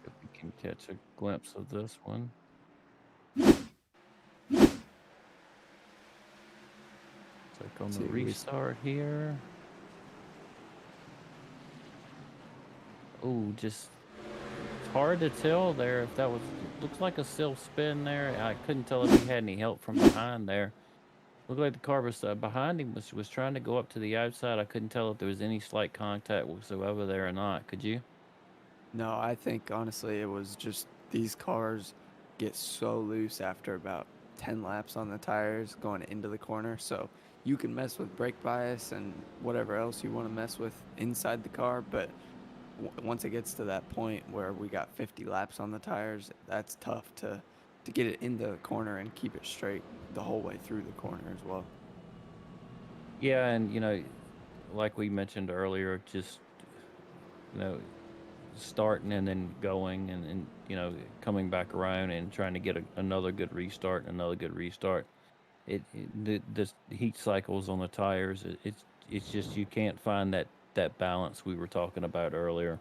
[SPEAKER 4] If we can catch a glimpse of this one. Click on
[SPEAKER 1] Let's
[SPEAKER 4] the
[SPEAKER 1] see,
[SPEAKER 4] restart here. Oh, just it's hard to tell there if that was looks like a self spin there. I couldn't tell if he had any help from behind there. Looked like the car was behind him was trying to go up to the outside. I couldn't tell if there was any slight contact whatsoever there or not. Could you?
[SPEAKER 1] No, I think honestly it was just these cars get so loose after about 10 laps on the tires going into the corner. So you can mess with brake bias and whatever else you want to mess with inside the car, but once it gets to that point where we got 50 laps on the tires, that's tough to to get it in the corner and keep it straight the whole way through the corner as well.
[SPEAKER 4] Yeah, and like we mentioned earlier, just you know, starting and then going and coming back around and trying to get another good restart, another good restart. The heat cycles on the tires. It's just you can't find that balance we were talking about earlier.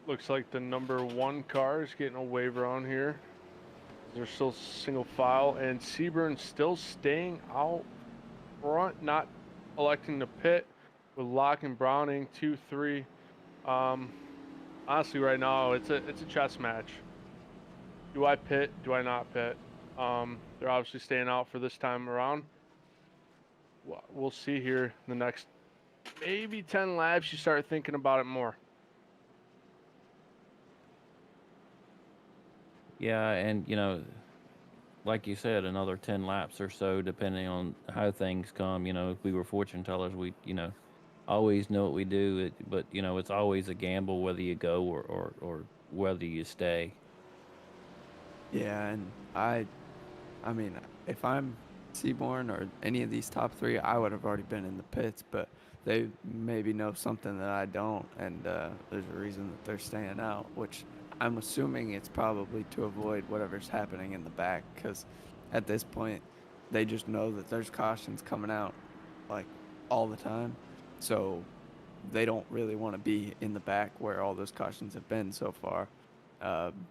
[SPEAKER 2] Looks like the number 1 car is getting a waiver on here. They're still single file, and Seaburn still staying out front, not electing to pit with Locke and Browning 2-3. Honestly, right now it's a chess match. Do I pit? Do I not pit? They're obviously staying out for this time around. We'll see here in the next maybe 10 laps. You start thinking about it more.
[SPEAKER 4] Yeah, and like you said, another 10 laps or so, depending on how things come. If we were fortune tellers, we always know what we do. But it's always a gamble whether you go or whether you stay.
[SPEAKER 1] Yeah, and I mean, if I'm Seaborn or any of these top three, I would have already been in the pits, but they maybe know something that I don't, and there's a reason that they're staying out, which I'm assuming it's probably to avoid whatever's happening in the back, because at this point, they just know that there's cautions coming out like all the time, so they don't really want to be in the back where all those cautions have been so far.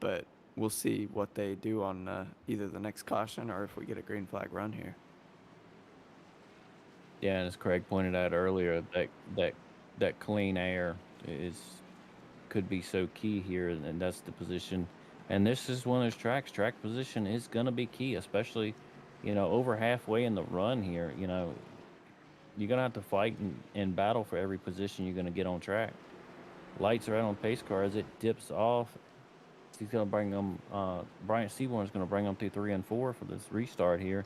[SPEAKER 1] But we'll see what they do on either the next caution or if we get a green flag run here.
[SPEAKER 4] Yeah, and as Craig pointed out earlier, that clean air is could be so key here, and that's the position. And this is one of those tracks. Track position is going to be key, especially over halfway in the run here. You're going to have to fight and battle for every position you're going to get on track. Lights are out on pace car as it dips off. He's going to bring them. Bryant Seaborn is going to bring them through 3 and 4 for this restart here.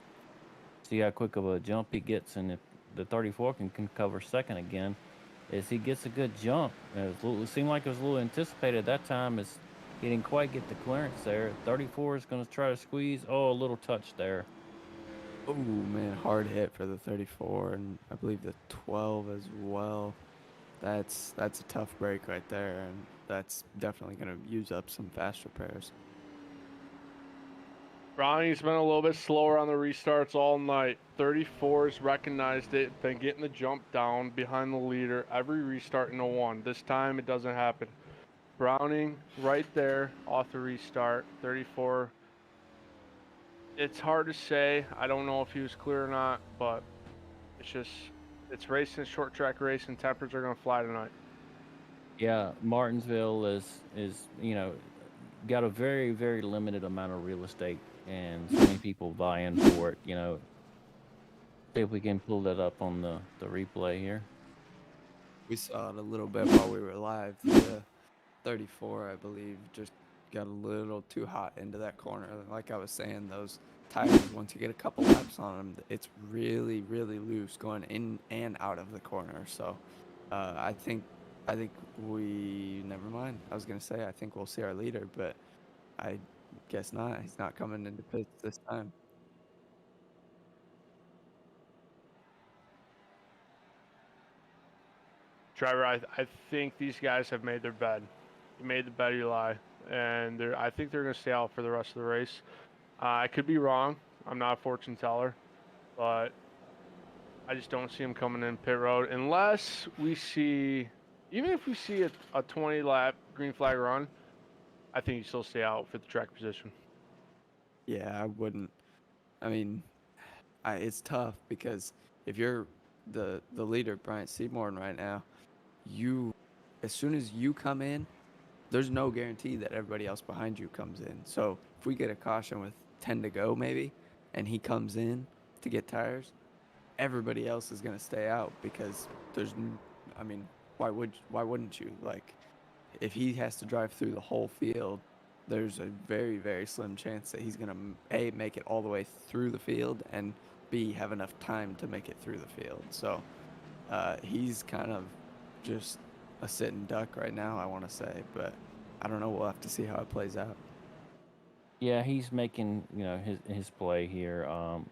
[SPEAKER 4] See how quick of a jump he gets, and if the 34 can cover second again, as he gets a good jump. It seemed like it was a little anticipated that time. As he didn't quite get the clearance there. 34 is going to try to squeeze. Oh, a little touch there.
[SPEAKER 1] Oh man, hard hit for the 34, and I believe the 12 as well. That's a tough break right there, and that's definitely going to use up some fast repairs.
[SPEAKER 2] Browning's been a little bit slower on the restarts all night. 34's recognized it, been getting the jump down behind the leader every restart in a 1. This time it doesn't happen. Browning right there off the restart. 34. It's hard to say. I don't know if he was clear or not, but it's racing, short track racing. Tempers are going to fly tonight.
[SPEAKER 4] Yeah, Martinsville is got a very, very limited amount of real estate and so many people vying for it. See if we can pull that up on the replay here.
[SPEAKER 1] We saw it a little bit while we were live. The 34, I believe, just got a little too hot into that corner. Like I was saying, those tires, once you get a couple laps on them, it's really, really loose going in and out of the corner. So I think never mind. I was going to say, I think we'll see our leader, but I guess not. He's not coming into pits this time.
[SPEAKER 2] Trevor, I think these guys have made their bed. You made the bed, Eli, and I think they're going to stay out for the rest of the race. I could be wrong. I'm not a fortune teller, but I just don't see them coming in pit road unless we see, even if we see a 20-lap green flag run, I think you still stay out for the track position.
[SPEAKER 1] Yeah, I wouldn't. I mean, it's tough because if you're the leader, Bryant Seymour, right now, as soon as you come in, there's no guarantee that everybody else behind you comes in. So if we get a caution with 10 to go maybe, and he comes in to get tires, everybody else is going to stay out because I mean, why wouldn't you? Like, if he has to drive through the whole field, there's a very, very slim chance that he's going to, A, make it all the way through the field, and B, have enough time to make it through the field. So he's kind of just a sitting duck right now, I want to say, but I don't know. We'll have to see how it plays out.
[SPEAKER 4] Yeah, he's making his play here.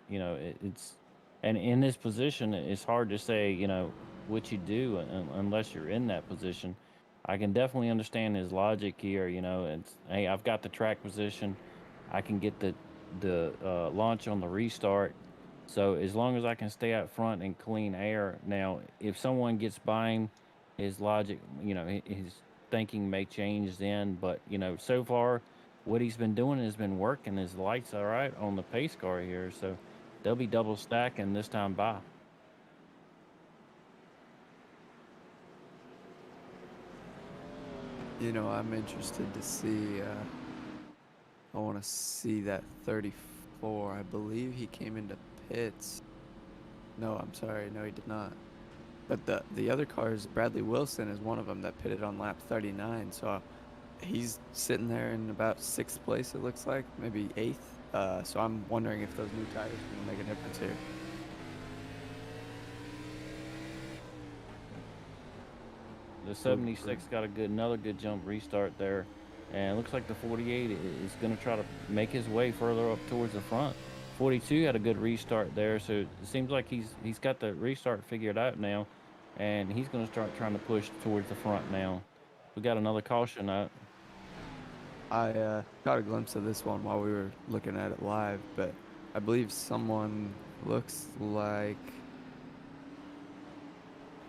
[SPEAKER 4] It's and in this position, it's hard to say what you do unless you're in that position. I can definitely understand his logic here. It's hey, I've got the track position, I can get the launch on the restart. So as long as I can stay out front and clean air. Now, if someone gets by him, his logic, his thinking may change then. But so far what he's been doing has been working. His lights all right on the pace car here, so they'll be double stacking this time by.
[SPEAKER 1] I'm interested to see. I want to see that 34. I believe he came into pits. No, I'm sorry. No, he did not. But the other cars, Bradley Wilson is one of them that pitted on lap 39. So he's sitting there in about 6th place, it looks like, maybe 8th. So I'm wondering if those new tires are going to make a difference here.
[SPEAKER 4] The 76 got another good jump restart there, and it looks like the 48 is going to try to make his way further up towards the front. 42 had a good restart there, so it seems like he's got the restart figured out now, and he's going to start trying to push towards the front now. We got another caution out.
[SPEAKER 1] I got a glimpse of this one while we were looking at it live, but I believe someone looks like,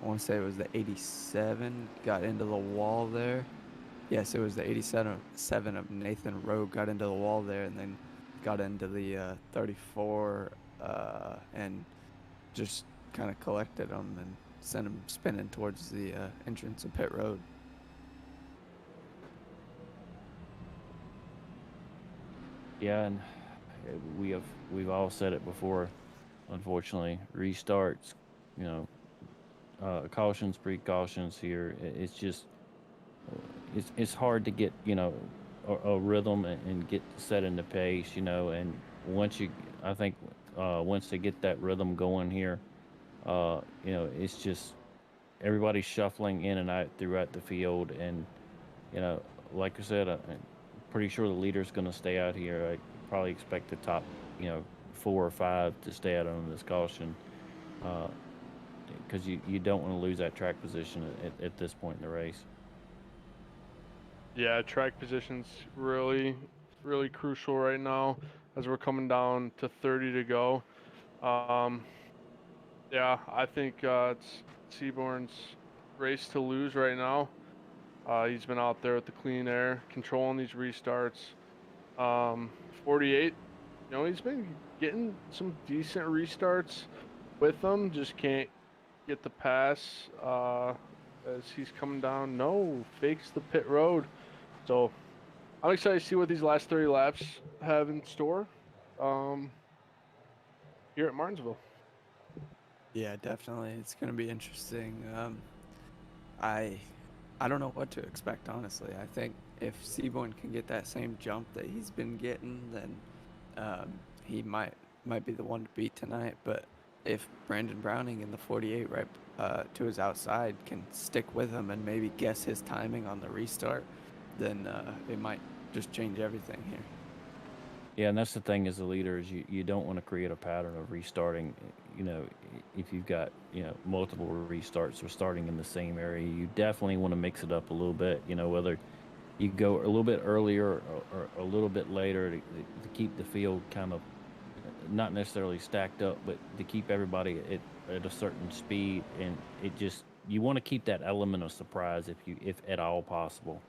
[SPEAKER 1] I want to say it was the 87 got into the wall there. Yes, it was the 87 of Nathan Rowe got into the wall there and then got into the 34 and just kind of collected them and sent him spinning towards the entrance of pit road.
[SPEAKER 4] Yeah, and we've all said it before. Unfortunately, restarts, cautions, precautions here. It's just it's hard to get a rhythm and get set into pace. And I think once they get that rhythm going here, it's just everybody's shuffling in and out throughout the field, and like I said, I'm pretty sure the leader's going to stay out here. I probably expect the top 4 or 5 to stay out on this caution. Because you don't want to lose that track position at this point in the race.
[SPEAKER 2] Yeah, track position's really, really crucial right now as we're coming down to 30 to go. Yeah, I think it's Seaborn's race to lose right now. He's been out there with the clean air, controlling these restarts. 48, he's been getting some decent restarts with them, just can't get the pass as he's coming down. No, fakes the pit road. So I'm excited to see what these last 30 laps have in store here at Martinsville.
[SPEAKER 1] Yeah, definitely. It's going to be interesting. I don't know what to expect, honestly. I think if Seaborn can get that same jump that he's been getting, then he might be the one to beat tonight. But if Brandon Browning in the 48 right to his outside can stick with him and maybe guess his timing on the restart, then it might just change everything here.
[SPEAKER 4] Yeah, and that's the thing as a leader is you don't want to create a pattern of restarting. If you've got multiple restarts or starting in the same area, you definitely want to mix it up a little bit. Whether you go a little bit earlier or a little bit later to keep the field kind of not necessarily stacked up, but to keep everybody at a certain speed, and you want to keep that element of surprise if at all possible.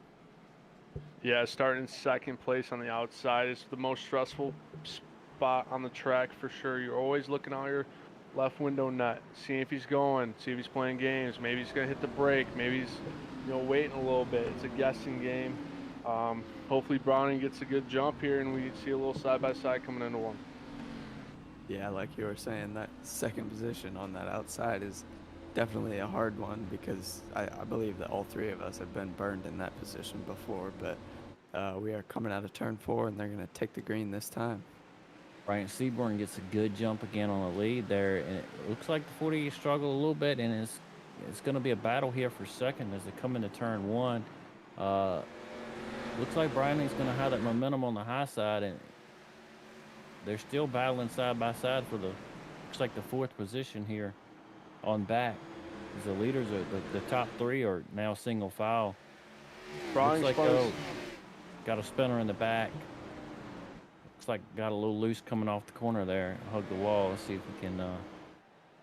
[SPEAKER 2] Yeah, starting second place on the outside is the most stressful spot on the track for sure. You're always looking out your left window net, seeing if he's going, see if he's playing games. Maybe he's going to hit the brake. Maybe he's waiting a little bit. It's a guessing game. Hopefully Browning gets a good jump here and we see a little side-by-side coming into one.
[SPEAKER 1] Yeah, like you were saying, that second position on that outside is definitely a hard one because I believe that all 3 of us have been burned in that position before, but we are coming out of turn 4 and they're going to take the green this time.
[SPEAKER 4] Right, Seaborn gets a good jump again on the lead there, and it looks like the 40 struggled a little bit in his it's going to be a battle here for second as they come into turn one. Uh, looks like Bryoning's going to have that momentum on the high side, and they're still battling side by side for the looks like the fourth position here on back. As the leaders are the top three are now single file. Looks like got a spinner in the back. Looks like got a little loose coming off the corner there. Hug the wall. Let's see if we can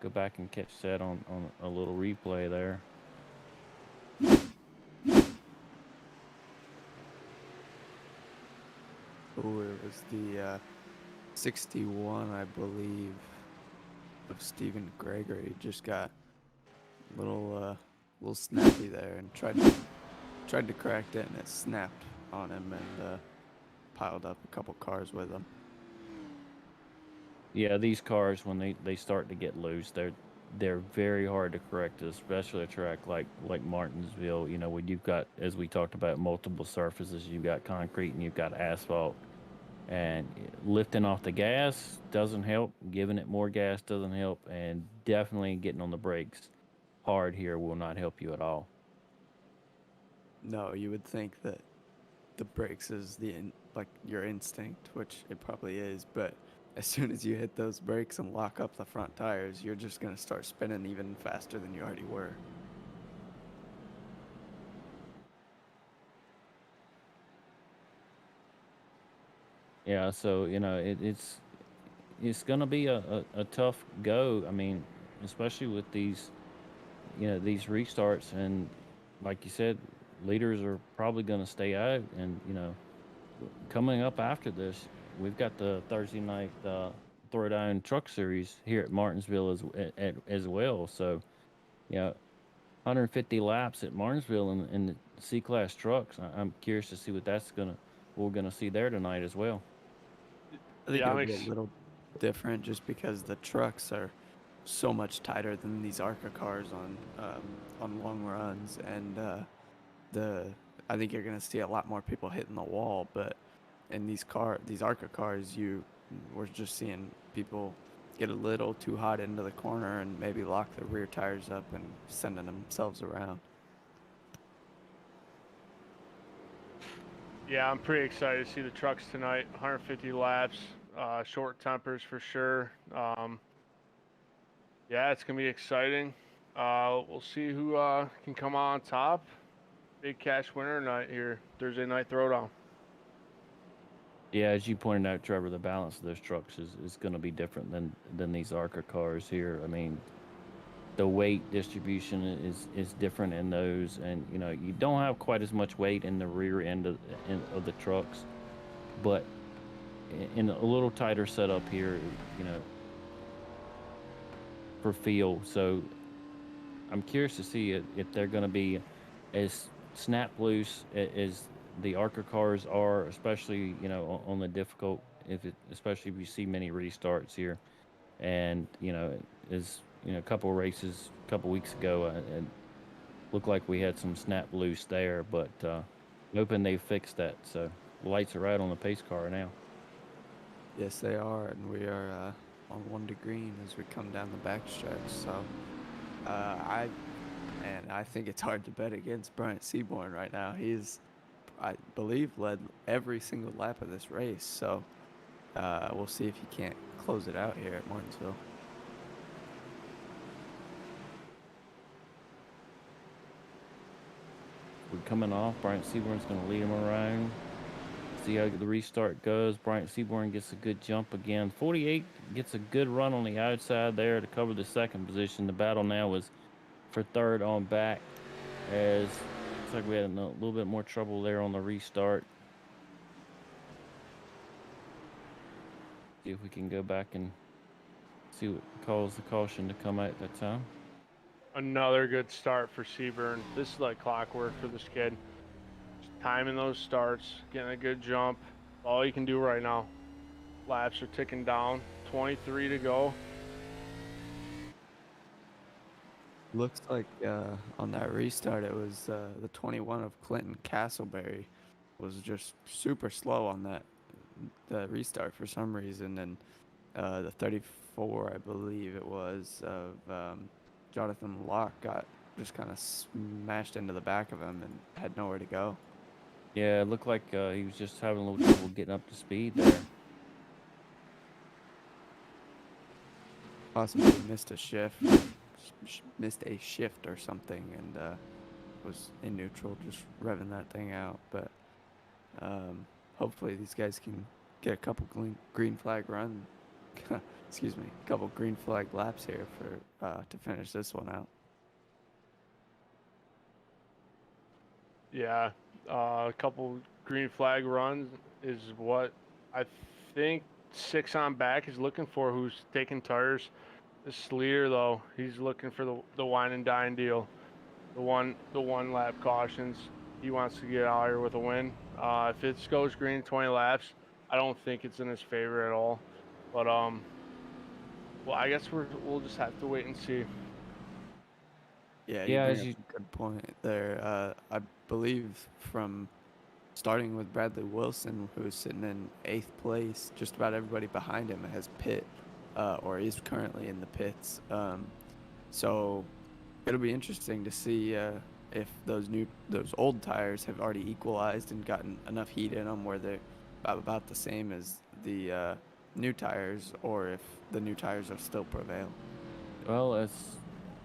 [SPEAKER 4] go back and catch that on a little replay there.
[SPEAKER 1] Oh, it was the 61, I believe, of Stephen Gregory. Just got a little snappy there and tried to correct it, and it snapped on him and piled up a couple cars with him.
[SPEAKER 4] Yeah, these cars when they start to get loose, they're very hard to correct, especially a track like Martinsville. You know, when you've got, as we talked about, multiple surfaces, you've got concrete and you've got asphalt, and lifting off the gas doesn't help. Giving it more gas doesn't help, and definitely getting on the brakes hard here will not help you at all.
[SPEAKER 1] No, you would think that the brakes is like your instinct, which it probably is, but as soon as you hit those brakes and lock up the front tires, you're just going to start spinning even faster than you already were.
[SPEAKER 4] Yeah, so you know it's going to be a tough go. I mean, especially with these these restarts, and like you said, leaders are probably going to stay out, and coming up after this, we've got the Thursday night Throwdown Truck Series here at Martinsville as well. So, you know, 150 laps at Martinsville in the C-Class trucks. I'm curious to see what we're gonna see there tonight as well.
[SPEAKER 1] I think
[SPEAKER 2] Yeah,
[SPEAKER 1] it'll be a little different just because the trucks are so much tighter than these Arca cars on long runs, and I think you're gonna see a lot more people hitting the wall. But in these Arca cars, we're just seeing people get a little too hot into the corner and maybe lock the rear tires up and sending themselves around.
[SPEAKER 2] Yeah, I'm pretty excited to see the trucks tonight. 150 laps, short tempers for sure. Yeah, it's gonna be exciting. We'll see who can come on top. Big cash winner night here, Thursday night Throwdown.
[SPEAKER 4] Yeah, as you pointed out, Trevor, the balance of those trucks is going to be different than these Arca cars here. I mean, the weight distribution is different in those, and you don't have quite as much weight in the rear end of the trucks, but in a little tighter setup here, for feel. So I'm curious to see if they're going to be as snap loose as the Arca cars are, especially on the difficult. Especially if you see many restarts here, and a couple of races a couple weeks ago, it looked like we had some snap loose there, but hoping they fixed that. So the lights are right on the pace car now.
[SPEAKER 1] Yes, they are, and we are on 1 to green as we come down the backstretch. So I think it's hard to bet against Bryant Seaborn right now. He's, I believe, led every single lap of this race. So we'll see if he can't close it out here at Martinsville.
[SPEAKER 4] We're coming off. Bryant Seaborn's going to lead him around. See how the restart goes. Bryant Seaborn gets a good jump again. 48 gets a good run on the outside there to cover the second position. The battle now is for third on back, as looks like we had a little bit more trouble there on the restart. See if we can go back and see what caused the caution to come out that time.
[SPEAKER 2] Another good start for Seaburn. This is like clockwork for this kid. Just timing those starts, getting a good jump. All you can do right now. Laps are ticking down. 23 to go.
[SPEAKER 1] Looks like on that restart, it was the 21 of Clinton Castleberry was just super slow on the restart for some reason, and the 34, I believe it was, of Jonathan Locke got just kind of smashed into the back of him and had nowhere to go.
[SPEAKER 4] Yeah, it looked like he was just having a little trouble getting up to speed there.
[SPEAKER 1] Possibly missed a shift, missed a shift or something, and was in neutral, just revving that thing out. But hopefully these guys can get a couple green flag run, excuse me, a couple green flag laps here for to finish this one out.
[SPEAKER 2] Yeah, a couple green flag runs is what I think 6 on back is looking for. Who's taking tires? This leader though, he's looking for the wine and dine deal. The one lap cautions. He wants to get out here with a win. If it goes green 20 laps, I don't think it's in his favor at all. But well, I guess we'll just have to wait and see.
[SPEAKER 1] Yeah, you
[SPEAKER 4] Yeah,
[SPEAKER 1] bring
[SPEAKER 4] as
[SPEAKER 1] up
[SPEAKER 4] you
[SPEAKER 1] a good point there. I believe from starting with Bradley Wilson, who's sitting in 8th place, just about everybody behind him has pit or is currently in the pits. So it'll be interesting to see if those old tires have already equalized and gotten enough heat in them where they're about the same as the new tires, or if the new tires are still prevail.
[SPEAKER 4] well,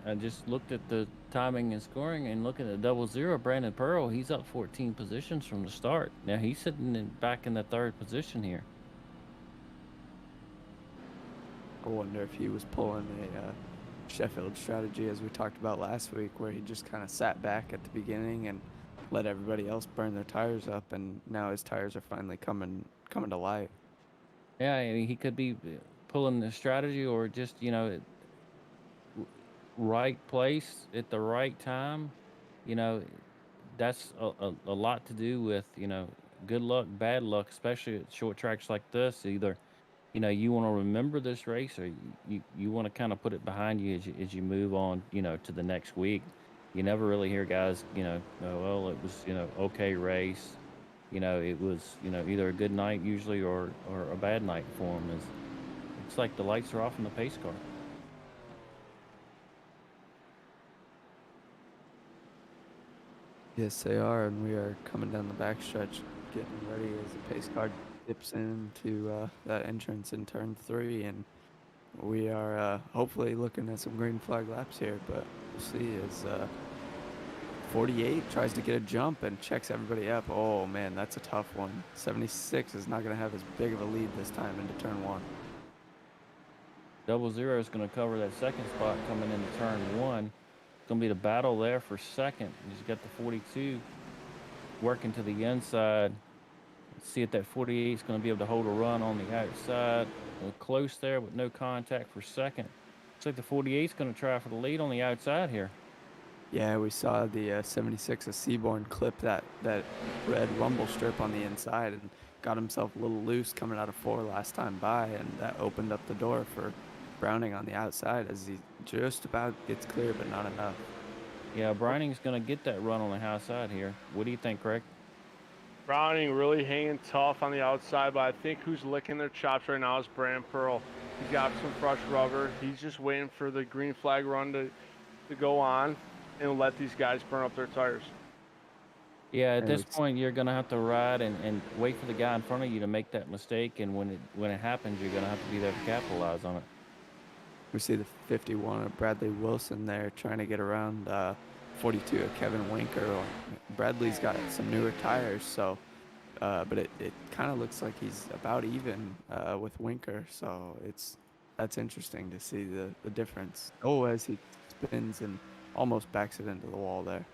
[SPEAKER 4] I just looked at the timing and scoring, and looking at 00, Brandon Pearl, he's up 14 positions from the start. Now he's sitting back in the 3rd position here.
[SPEAKER 1] I wonder if he was pulling a Sheffield strategy, as we talked about last week, where he just kind of sat back at the beginning and let everybody else burn their tires up, and now his tires are finally coming to light.
[SPEAKER 4] Yeah, I mean, he could be pulling the strategy, or just right place at the right time. You know, that's a lot to do with good luck, bad luck, especially at short tracks like this. Either you want to remember this race, or you want to kind of put it behind you as you move on to the next week. You never really hear guys "Oh, well, it was okay race." It was either a good night usually, or a bad night for them. It's like the lights are off in the pace car.
[SPEAKER 1] Yes, they are, and we are coming down the backstretch, getting ready as the pace car dips into that entrance in turn 3, and we are hopefully looking at some green flag laps here, but we'll see as 48 tries to get a jump and checks everybody up. Oh man, that's a tough one. 76 is not going to have as big of a lead this time into turn 1.
[SPEAKER 4] 00 is going to cover that 2nd spot coming into turn 1. It's going to be the battle there for 2nd. He's got the 42 working to the inside. Let's see if that 48 is going to be able to hold a run on the outside. Close there with no contact for 2nd. Looks like the 48 is going to try for the lead on the outside here.
[SPEAKER 1] Yeah, we saw the 76 of Seaborn clip that red rumble strip on the inside and got himself a little loose coming out of 4 last time by, and that opened up the door for Browning on the outside as he just about gets clear, but not enough.
[SPEAKER 4] Yeah, Browning's going to get that run on the outside here. What do you think, Craig?
[SPEAKER 2] Browning really hanging tough on the outside, but I think who's licking their chops right now is Brandon Pearl. He's got some fresh rubber. He's just waiting for the green flag run to go on and let these guys burn up their tires.
[SPEAKER 4] Yeah, at this point, you're going to have to ride and wait for the guy in front of you to make that mistake, and when it happens, you're going to have to be there to capitalize on it.
[SPEAKER 1] We see the 51 of Bradley Wilson there trying to get around 42 of Kevin Winker. Bradley's got some newer tires, so but it kind of looks like he's about even with Winker, so that's interesting to see the difference. Oh, as he spins and almost backs it into the wall there.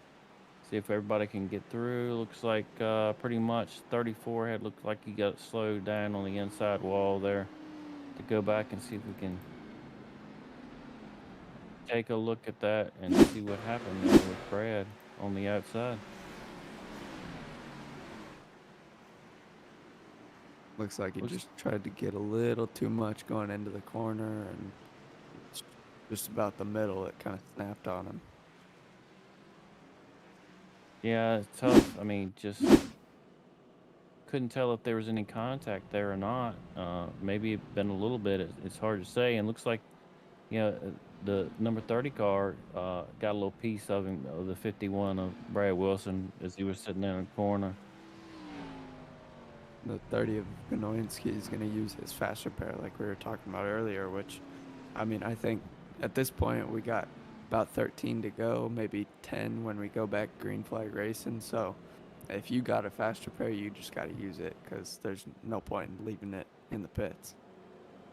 [SPEAKER 4] See if everybody can get through. Looks like pretty much 34 had looked like he got slowed down on the inside wall there. To go back and see if we can take a look at that and see what happened there with Brad on the outside.
[SPEAKER 1] Looks like he just tried to get a little too much going into the corner, and just about the middle, it kind of snapped on him.
[SPEAKER 4] Yeah, it's tough. I mean, just couldn't tell if there was any contact there or not. Maybe it been a little bit. It's hard to say. And looks like, the number 30 car got a little piece of him, of the 51 of Brad Wilson as he was sitting there in the corner.
[SPEAKER 1] The 30 of Gnoinski is going to use his fast repair like we were talking about earlier, which, I mean, I think at this point we got about 13 to go, maybe 10 when we go back green flag racing. So if you got a fast repair, you just got to use it because there's no point in leaving it in the pits.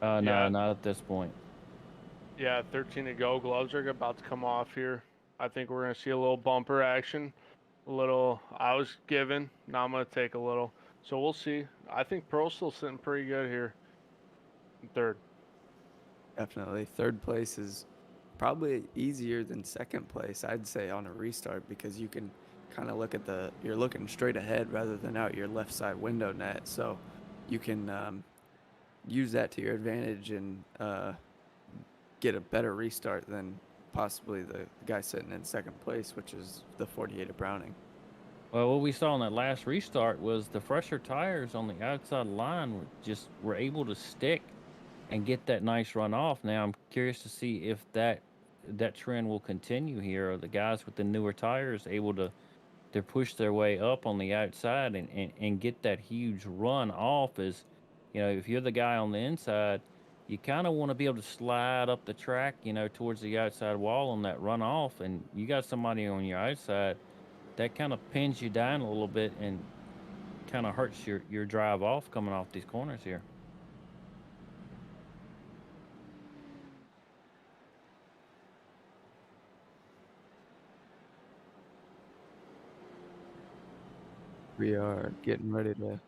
[SPEAKER 4] No,
[SPEAKER 2] Yeah.
[SPEAKER 4] not at this point.
[SPEAKER 2] Yeah, 13 to go. Gloves are about to come off here. I think we're going to see a little bumper action. A little, I was given. Now I'm going to take a little. So we'll see. I think Pearl's still sitting pretty good here. In third.
[SPEAKER 1] Definitely. Third place is probably easier than second place, I'd say, on a restart because you can kind of look at you're looking straight ahead rather than out your left side window net. So you can use that to your advantage and get a better restart than possibly the guy sitting in second place, which is the 48 of Browning.
[SPEAKER 4] Well, what we saw on that last restart was the fresher tires on the outside line were able to stick and get that nice run off. Now I'm curious to see if that trend will continue here. Are the guys with the newer tires able to push their way up on the outside and get that huge run off? As you know, if you're the guy on the inside, you kind of want to be able to slide up the track, towards the outside wall on that run off, and you got somebody on your outside that kind of pins you down a little bit and kind of hurts your drive off coming off these corners here.
[SPEAKER 1] We are getting ready to.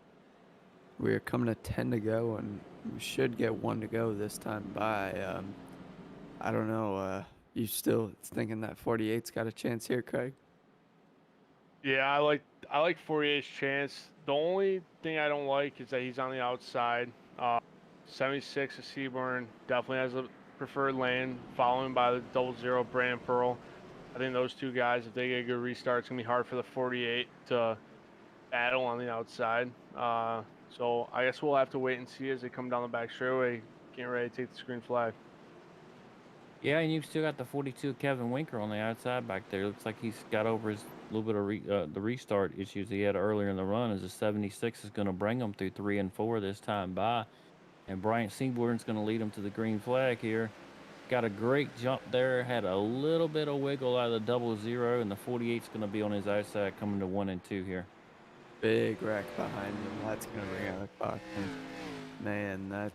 [SPEAKER 1] We are coming to 10 to go, and we should get 1 to go this time by. I don't know. You still thinking that 48's got a chance here, Craig?
[SPEAKER 2] Yeah, I like 48's chance. The only thing I don't like is that he's on the outside. 76 of Seaburn definitely has a preferred lane, following by the 00 Brandon Pearl. I think those two guys, if they get a good restart, it's gonna be hard for the 48 to battle on the outside. So I guess we'll have to wait and see as they come down the back straightaway, getting ready to take the screen flag.
[SPEAKER 4] Yeah, and you've still got the 42 Kevin Winker on the outside back there. Looks like he's got over his little bit of the restart issues he had earlier in the run. As the 76 is going to bring him through 3 and 4 this time by, and Bryant Seaborn's going to lead him to the green flag here. Got a great jump there. Had a little bit of wiggle out of the 00, and the 48's going to be on his outside coming to 1 and 2 here.
[SPEAKER 1] Big wreck behind him. That's going to bring out a caution. Man,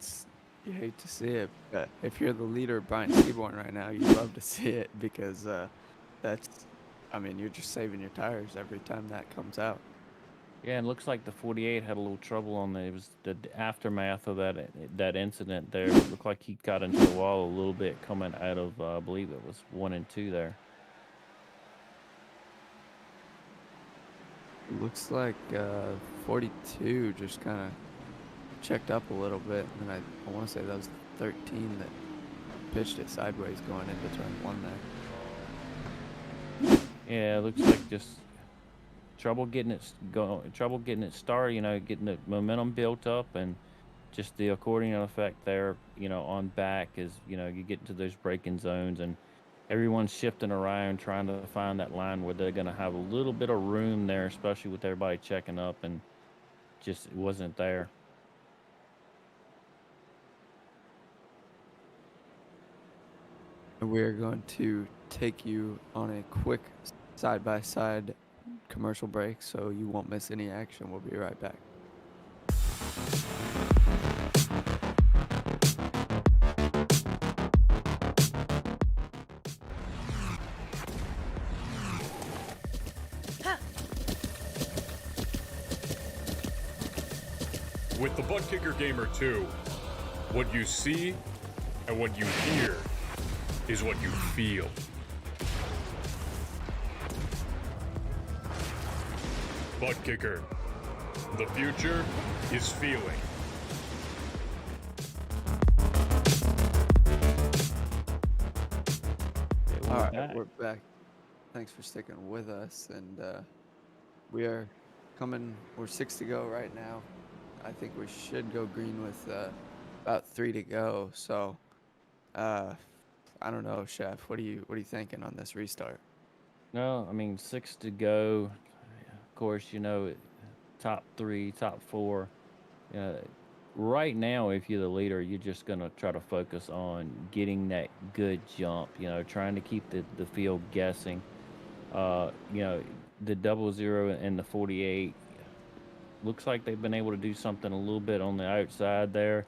[SPEAKER 1] you hate to see it. But if you're the leader of Bryant Seaborn right now, you love to see it because you're just saving your tires every time that comes out.
[SPEAKER 4] Yeah, and looks like the 48 had a little trouble on it was the aftermath of that incident there. It looked like he got into the wall a little bit coming out of, I believe it was 1 and 2 there.
[SPEAKER 1] Looks like 42 just kind of checked up a little bit, and I want to say that was 13 that pitched it sideways going into turn 1 there.
[SPEAKER 4] Yeah, it looks like just trouble getting it started, getting the momentum built up, and just the accordion effect there, on back as, you get into those braking zones, and everyone's shifting around trying to find that line where they're going to have a little bit of room there, especially with everybody checking up, and just it wasn't there.
[SPEAKER 1] We're going to take you on a quick side-by-side commercial break so you won't miss any action. We'll be right back.
[SPEAKER 6] With the Butt Kicker Gamer 2, what you see and what you hear is what you feel. Butt Kicker. The future is feeling.
[SPEAKER 1] All right, we're back. Thanks for sticking with us, and we are coming. We're 6 to go right now. I think we should go green with about 3 to go. So I don't know, Chef. What are you thinking on this restart?
[SPEAKER 4] No, I mean 6 to go. Of course, top 3, top 4. Uh, right now, if you're the leader, you're just gonna try to focus on getting that good jump. Trying to keep the field guessing. Uh, you know, the 00 and the 48 looks like they've been able to do something a little bit on the outside there.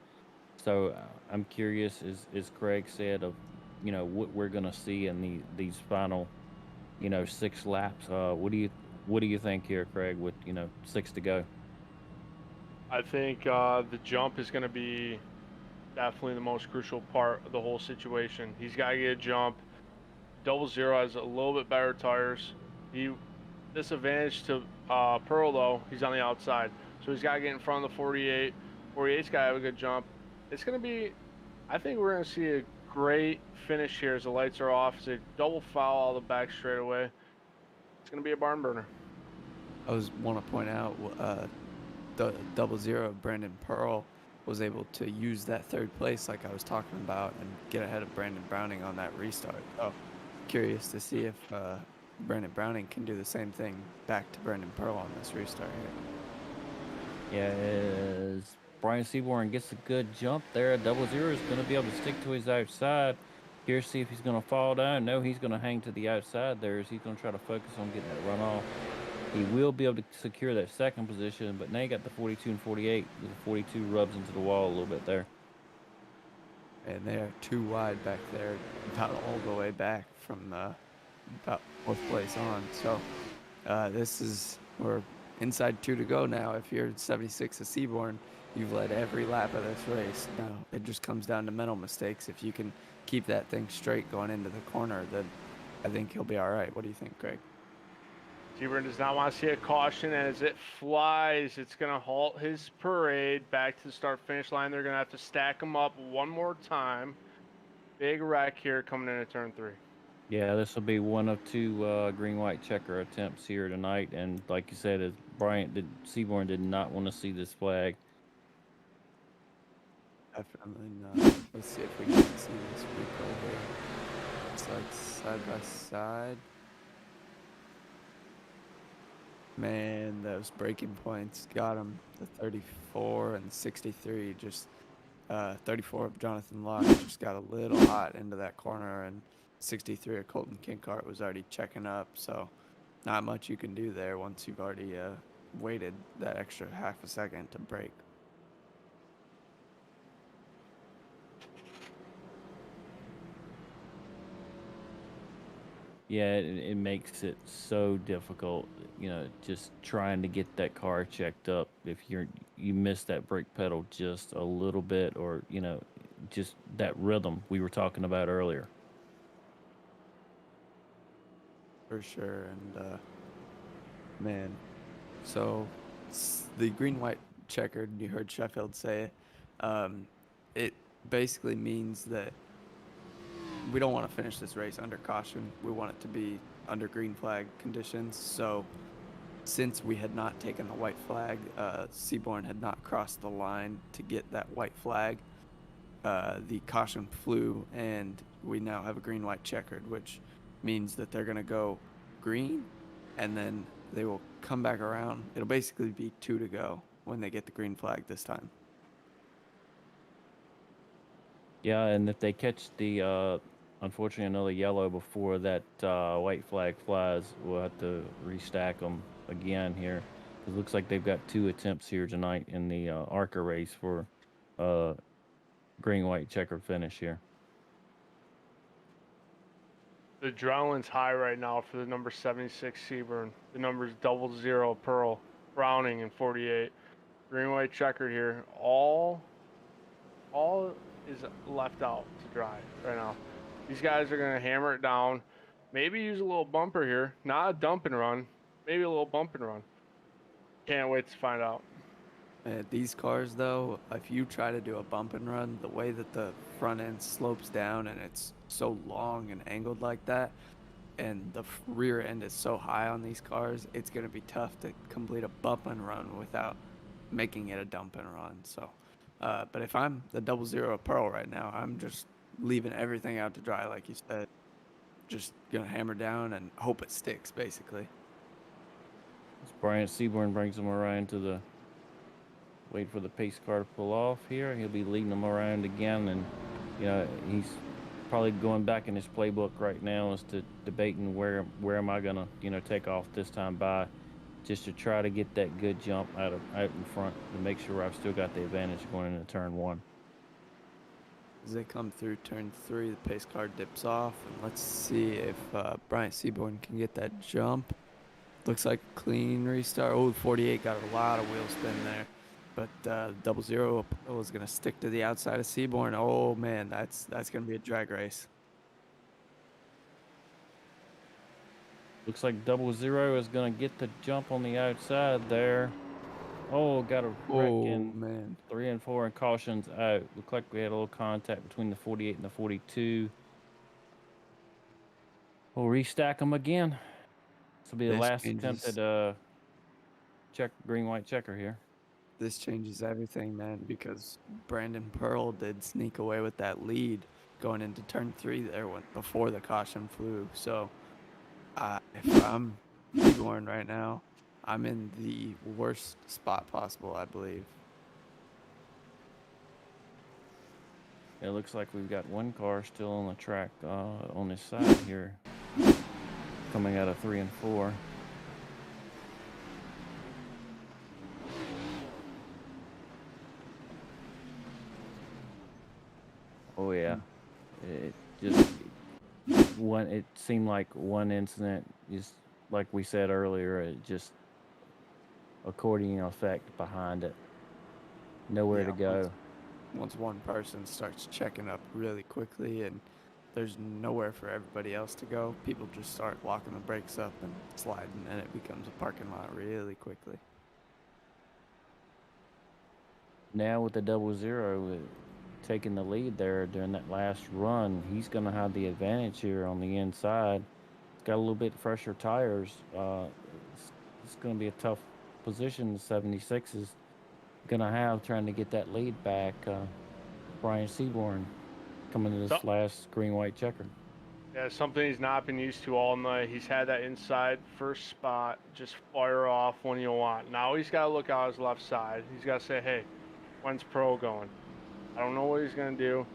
[SPEAKER 4] So I'm curious, as Craig said, of what we're gonna see in these final 6 laps. What do you think here, Craig? With 6 to go.
[SPEAKER 2] I think the jump is going to be definitely the most crucial part of the whole situation. He's got to get a jump. 00 has a little bit better tires. He disadvantage to Pearl though. He's on the outside, so he's got to get in front of the 48. 48's got to have a good jump. It's going to be. I think we're going to see a great finish here as the lights are off. It's a double foul all the back straightaway. It's going to be a barn burner.
[SPEAKER 1] I want to point out the 00 Brandon Pearl was able to use that third place like I was talking about and get ahead of Brandon Browning on that restart. Oh, curious to see if Brandon Browning can do the same thing back to Brandon Pearl on this restart here.
[SPEAKER 4] Yeah, as Brian Seaborn gets a good jump there, 00 is going to be able to stick to his outside. Here, see if he's going to fall down. No, he's going to hang to the outside there as he's going to try to focus on getting that runoff. He will be able to secure that second position, but now you got the 42 and 48. The 42 rubs into the wall a little bit there.
[SPEAKER 1] And they are too wide back there, about all the way back from about fourth place on. So we're inside 2 to go now. If you're 76 of Seaborn, you've led every lap of this race. Now it just comes down to mental mistakes. If you can keep that thing straight going into the corner, then I think he'll be all right. What do you think, Greg?
[SPEAKER 2] Seaborn does not want to see a caution, and as it flies, it's going to halt his parade back to the start-finish line. They're going to have to stack him up one more time. Big wreck here coming into turn 3.
[SPEAKER 4] Yeah, this will be one of 2 green-white checker attempts here tonight, and like you said, as Seaborn did not want to see this flag.
[SPEAKER 1] Definitely not. Let's see if we can see this replay here. It's like side by side. Man, those breaking points got him. The 34 and 63 just 34 of Jonathan Locke just got a little hot into that corner, and 63 of Colton Kinkart was already checking up. So not much you can do there once you've already waited that extra half a second to break.
[SPEAKER 4] Yeah, it makes it so difficult, just trying to get that car checked up. If you miss that brake pedal just a little bit, or just that rhythm we were talking about earlier.
[SPEAKER 1] For sure. And man, so the green-white checkered, you heard Sheffield say it basically means that we don't want to finish this race under caution. We want it to be under green flag conditions. So since we had not taken the white flag, Seaborn had not crossed the line to get that white flag, the caution flew, and we now have a green-white checkered, which means that they're going to go green, and then they will come back around. It'll basically be 2 to go when they get the green flag this time.
[SPEAKER 4] Yeah, and if they catch the unfortunately another yellow before that white flag flies, we'll have to restack them again here. It looks like they've got 2 attempts here tonight in the Arca race for green-white checkered finish here.
[SPEAKER 2] The adrenaline's high right now for the number 76 Seaborn. The number's 00 Pearl, Browning, and 48. Green-white checkered here. All is left out to dry right now. These guys are going to hammer it down. Maybe use a little bumper here. Not a dump and run. Maybe a little bump and run. Can't wait to find out.
[SPEAKER 1] These cars, though, if you try to do a bump and run, the way that the front end slopes down and it's so long and angled like that, and the rear end is so high on these cars, it's going to be tough to complete a bump and run without making it a dump and run. So, but if I'm the 00 Pearl right now, I'm just leaving everything out to dry, like you said. Just gonna hammer down and hope it sticks, basically.
[SPEAKER 4] As Bryant Seaborn brings him around to the wait for the pace car to pull off here. He'll be leading them around again, and he's probably going back in his playbook right now as to debating where am I gonna take off this time by, just to try to get that good jump out in front to make sure I've still got the advantage going into turn one.
[SPEAKER 1] As they come through turn 3, the pace car dips off, and let's see if Bryant Seaborn can get that jump. Looks like a clean restart. Oh, 48 got a lot of wheel spin there. But 00 was going to stick to the outside of Seaborn. Oh, man, that's going to be a drag race.
[SPEAKER 4] Looks like 00 is going to get the jump on the outside there. Oh, got a wreck
[SPEAKER 1] Oh,
[SPEAKER 4] in
[SPEAKER 1] man.
[SPEAKER 4] 3 and 4, and caution's out. Looked like we had a little contact between the 48 and the 42. We'll restack them again. This will be the
[SPEAKER 1] This
[SPEAKER 4] last
[SPEAKER 1] changes-
[SPEAKER 4] attempt at green-white checker here.
[SPEAKER 1] This changes everything, man, because Brandon Pearl did sneak away with that lead going into turn 3 there before the caution flew. So if I'm Seaborn right now, I'm in the worst spot possible, I believe.
[SPEAKER 4] It looks like we've got one car still on the track on this side here, coming out of 3 and 4. Oh yeah, it seemed like one incident, just like we said earlier, it just accordion effect behind it. Nowhere to
[SPEAKER 1] Yeah,
[SPEAKER 4] go.
[SPEAKER 1] Once one person starts checking up really quickly and there's nowhere for everybody else to go, people just start locking the brakes up and sliding, and it becomes a parking lot really quickly.
[SPEAKER 4] Now with the 00 taking the lead there during that last run, he's going to have the advantage here on the inside. He's got a little bit fresher tires. It's going to be a tough position the 76 is going to have trying to get that lead back. Brian Seaborn coming to this last green-white checker.
[SPEAKER 2] Yeah, something he's not been used to all night. He's had that inside first spot, just fire off when you want. Now he's got to look out his left side. He's got to say, hey, when's Pro going? I don't know what he's going to do.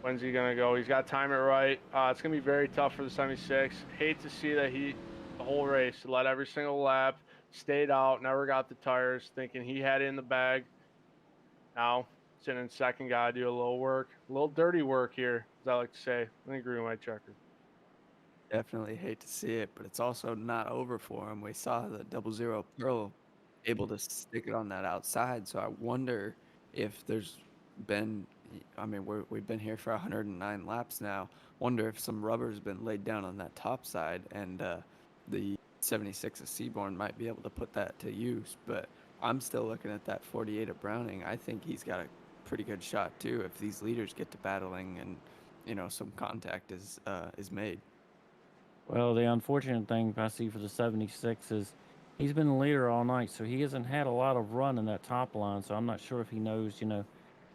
[SPEAKER 2] When's he going to go? He's got to time it right. It's going to be very tough for the 76. Hate to see that the whole race, led every single lap, stayed out, never got the tires, thinking he had it in the bag. Now, sitting in second, got to do a little work. A little dirty work here, as I like to say. I think green white checker.
[SPEAKER 1] Definitely hate to see it, but it's also not over for him. We saw the 00 Pearl able to stick it on that outside, so I wonder if there's been, I mean, we've been here for 109 laps now. Wonder if some rubber's been laid down on that top side, and the 76 of Seaborn might be able to put that to use. But I'm still looking at that 48 of Browning. I think he's got a pretty good shot too if these leaders get to battling and some contact is made.
[SPEAKER 4] Well, the unfortunate thing I see for the 76 is he's been the leader all night, so he hasn't had a lot of run in that top line. So I'm not sure if he knows,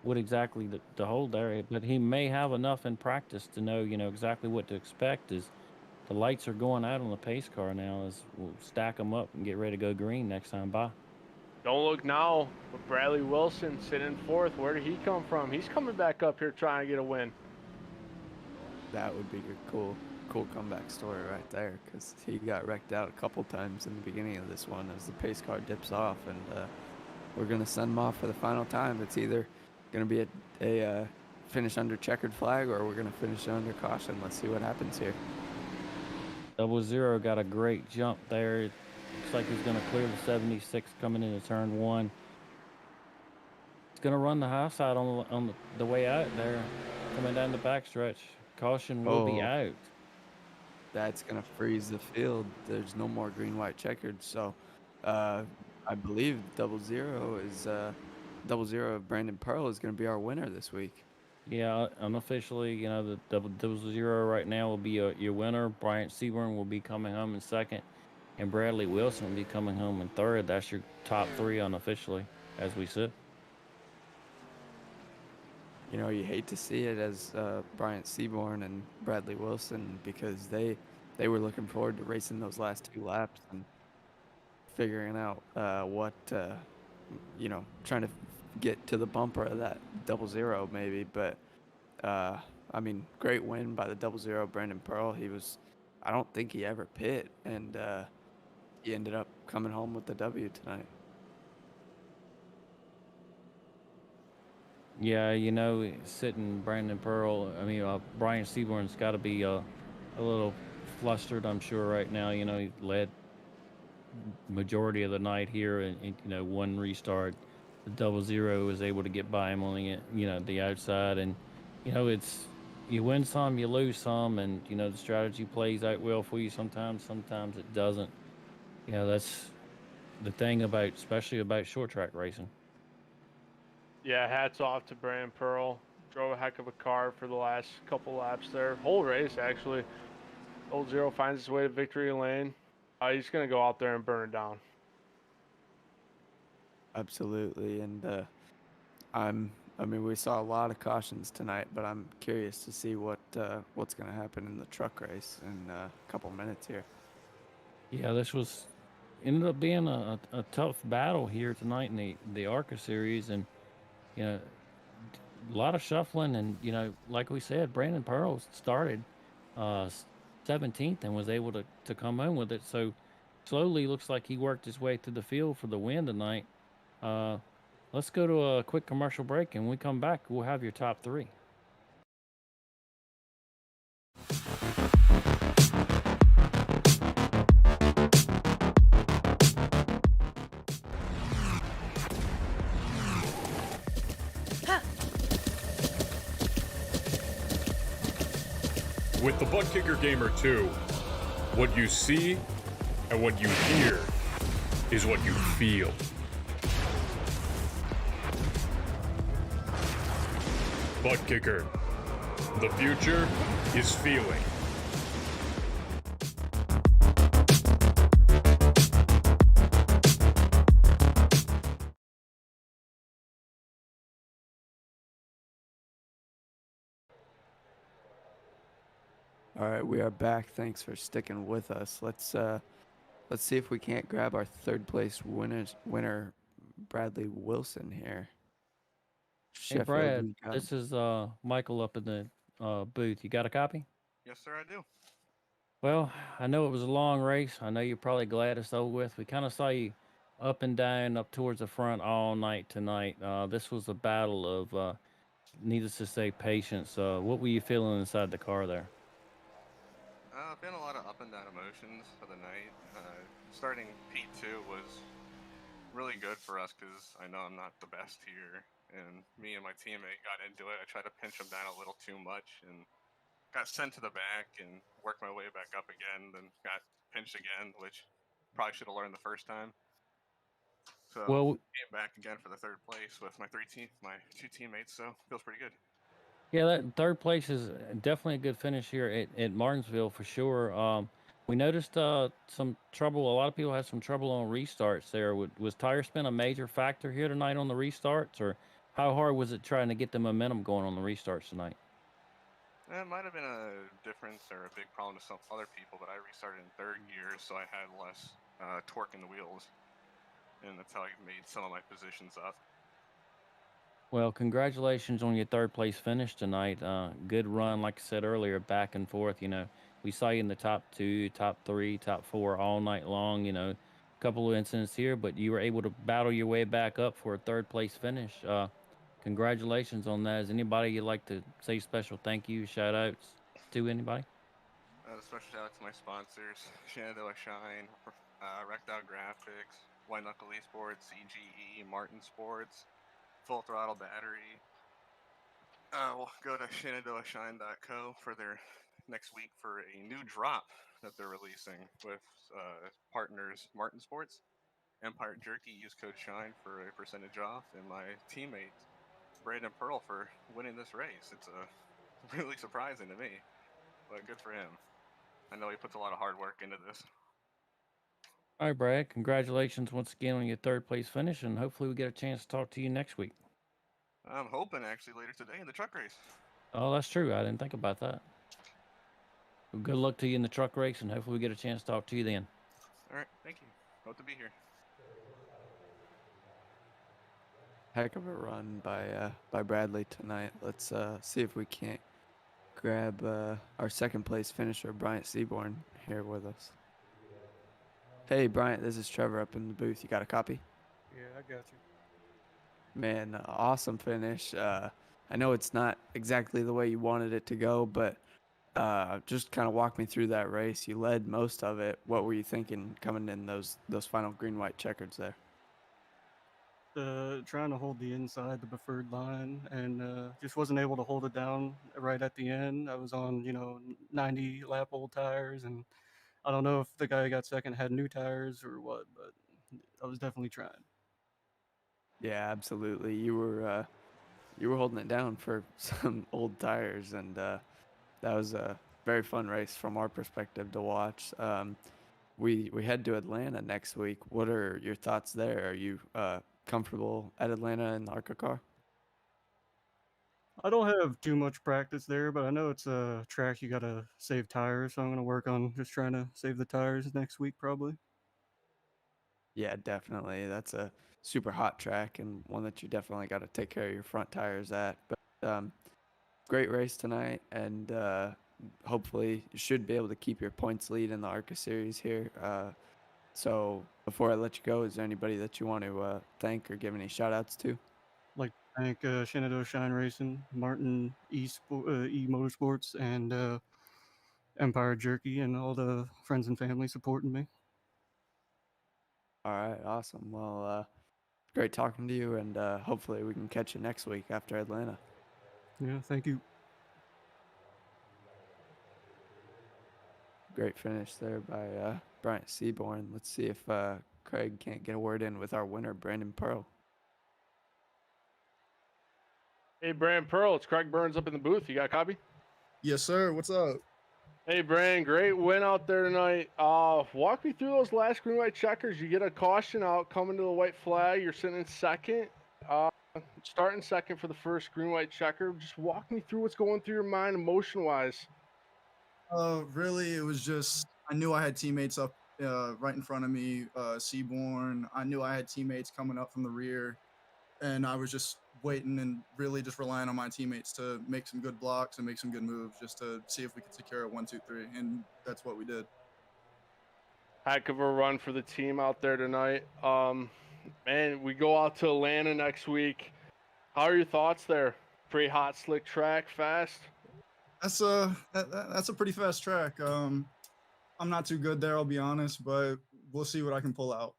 [SPEAKER 4] what exactly to hold there. But he may have enough in practice to know, exactly what to expect. As the lights are going out on the pace car now, as we'll stack them up and get ready to go green next time by.
[SPEAKER 2] Don't look now, but Bradley Wilson sitting in fourth. Where did he come from? He's coming back up here trying to get a win.
[SPEAKER 1] That would be a cool comeback story right there, because he got wrecked out a couple times in the beginning of this one as the pace car dips off, and we're going to send him off for the final time. It's either going to be a finish under checkered flag, or we're going to finish under caution. Let's see what happens here.
[SPEAKER 4] 00 got a great jump there. Looks like he's going to clear the 76 coming into turn 1. He's going to run the high side on the way out there, coming down the backstretch. Caution will be out.
[SPEAKER 1] That's going to freeze the field. There's no more green-white checkered. So I believe 00 is 00 of Brandon Pearl is going to be our winner this week.
[SPEAKER 4] Yeah, unofficially, the 00 right now will be your winner. Bryant Seaborn will be coming home in second, and Bradley Wilson will be coming home in third. That's your top 3 unofficially, as we sit.
[SPEAKER 1] you hate to see it as Bryant Seaborn and Bradley Wilson because they were looking forward to racing those last 2 laps and figuring out trying to get to the bumper of that 0-0 maybe. But I mean, great win by the 0-0 Brandon Pearl. I don't think he ever pit, and he ended up coming home with the W tonight.
[SPEAKER 4] Yeah, sitting Brandon Pearl, Brian Seaborn's got to be a little flustered, I'm sure, right now. He led majority of the night here, and one restart. The 0-0 was able to get by him on the outside, and it's you win some, you lose some, and the strategy plays out well for you sometimes. Sometimes it doesn't. That's the thing about, especially about short track racing.
[SPEAKER 2] Yeah, hats off to Brandon Pearl. Drove a heck of a car for the last couple laps there. Whole race, actually. Old Zero finds his way to victory lane. He's going to go out there and burn it down.
[SPEAKER 1] Absolutely, and I mean, we saw a lot of cautions tonight, but I'm curious to see what's going to happen in the truck race in a couple minutes here.
[SPEAKER 4] Yeah, this ended up being a tough battle here tonight in the Arca series, and you know a lot of shuffling, and like we said, Brandon Pearl started uh 17th and was able to come home with it. So slowly looks like he worked his way through the field for the win tonight. Uh, let's go to a quick commercial break, and when we come back, we'll have your top three.
[SPEAKER 6] With the Butt Kicker Gamer 2, what you see and what you hear is what you feel. Butt Kicker. The future is feeling.
[SPEAKER 1] All right, we are back. Thanks for sticking with us. Let's see if we can't grab our third place winner, Bradley Wilson here.
[SPEAKER 4] Hey
[SPEAKER 1] Sheffield,
[SPEAKER 4] Brad,
[SPEAKER 1] you got him.
[SPEAKER 4] this is Michael up in the booth. You got a copy?
[SPEAKER 7] Yes, sir, I do.
[SPEAKER 4] Well, I know it was a long race. I know you're probably glad it's over with. We kind of saw you up and down, up towards the front all night tonight. This was a battle of, needless to say, patience. What were you feeling inside the car there?
[SPEAKER 7] Been a lot of up and down emotions for the night. Starting P2 was really good for us because I know I'm not the best here, and me and my teammate got into it. I tried to pinch him down a little too much and got sent to the back and worked my way back up again, then got pinched again, which probably should have learned the first time. So
[SPEAKER 4] Well,
[SPEAKER 7] came back again for the third place with my two teammates, so feels pretty good.
[SPEAKER 4] yeah, that third place is definitely a good finish here at Martinsville for sure. We noticed some trouble. A lot of people had some trouble on restarts there. Was tire spin a major factor here tonight on the restarts, or how hard was it trying to get the momentum going on the restarts tonight?
[SPEAKER 7] It might have been a difference or a big problem to some other people, but I restarted in third gear, so I had less torque in the wheels, and that's how I made some of my positions up.
[SPEAKER 4] Well, congratulations on your third place finish tonight. Good run, like I said earlier, back and forth. We saw you in the top two, top three, top four all night long. A couple of incidents here, but you were able to battle your way back up for a third place finish. Congratulations on that. Is anybody you'd like to say special thank you, shout outs to anybody?
[SPEAKER 7] A special shout out to my sponsors, Shenandoah Shine, Rectile Graphics, White Knuckle Esports, CGE, Martin Sports, Full Throttle Battery. We'll go to shenandoahshine.co for their next week for a new drop that they're releasing with partners Martin Sports, Empire Jerky. Use code SHINE for a percentage off, and my teammate Brandon Pearl for winning this race. It's really surprising to me, but good for him. I know he puts a lot of hard work into this.
[SPEAKER 4] All right, Brad. Congratulations once again on your third place finish, and hopefully we get a chance to talk to you next week.
[SPEAKER 7] I'm hoping actually later today in the truck race.
[SPEAKER 4] Oh, that's true. I didn't think about that. Well, good luck to you in the truck race, and hopefully we get a chance to talk to you then.
[SPEAKER 7] All right, thank you. Hope to be here.
[SPEAKER 1] Heck of a run by Bradley tonight. Let's see if we can't grab our second place finisher, Bryant Seaborn, here with us. Hey, Bryant, this is Trevor up in the booth. You got a copy?
[SPEAKER 8] Yeah, I got you.
[SPEAKER 1] Man, awesome finish. I know it's not exactly the way you wanted it to go, but just kind of walk me through that race. You led most of it. What were you thinking coming in those final green-white checkers there?
[SPEAKER 8] Trying to hold the inside, the preferred line, and just wasn't able to hold it down right at the end. I was on, 90 lap old tires, and I don't know if the guy who got second had new tires or what, but I was definitely trying.
[SPEAKER 1] Yeah, absolutely. You were holding it down for some old tires, and that was a very fun race from our perspective to watch. We head to Atlanta next week. What are your thoughts there? Are you comfortable at Atlanta in the Arca car?
[SPEAKER 8] I don't have too much practice there, but I know it's a track you gotta save tires, so I'm gonna work on just trying to save the tires next week probably.
[SPEAKER 1] Yeah, definitely. That's a super hot track and one that you definitely got to take care of your front tires at. But great race tonight, and hopefully you should be able to keep your points lead in the ARCA series here. So before I let you go, is there anybody that you want to thank or give any shout outs to?
[SPEAKER 8] Like to thank Shenandoah Shine Racing, Martin E Motorsports, and Empire Jerky, and all the friends and family supporting me.
[SPEAKER 1] All right, awesome. Well, great talking to you, and hopefully we can catch you next week after Atlanta.
[SPEAKER 8] Yeah, thank you.
[SPEAKER 1] Great finish there by Bryant Seaborn. Let's see if Craig can't get a word in with our winner, Brandon Pearl.
[SPEAKER 2] Hey, Brand Pearl, it's Craig Burns up in the booth. You got a copy?
[SPEAKER 9] Yes, sir. What's up?
[SPEAKER 2] Hey, Brand, great win out there tonight. Walk me through those last green white checkers. You get a caution out coming to the white flag. You're sitting in second. Starting second for the first green white checker. Just walk me through what's going through your mind emotion wise.
[SPEAKER 9] Really, it was just I knew I had teammates up right in front of me, Seaborn. I knew I had teammates coming up from the rear, and I was just waiting and really just relying on my teammates to make some good blocks and make some good moves, just to see if we could secure a 1, 2, 3, and that's what we did.
[SPEAKER 2] Heck of a run for the team out there tonight. Man, we go out to Atlanta next week. How are your thoughts there? Pretty hot, slick track, fast.
[SPEAKER 9] That's a pretty fast track. I'm not too good there, I'll be honest, but we'll see what I can pull out.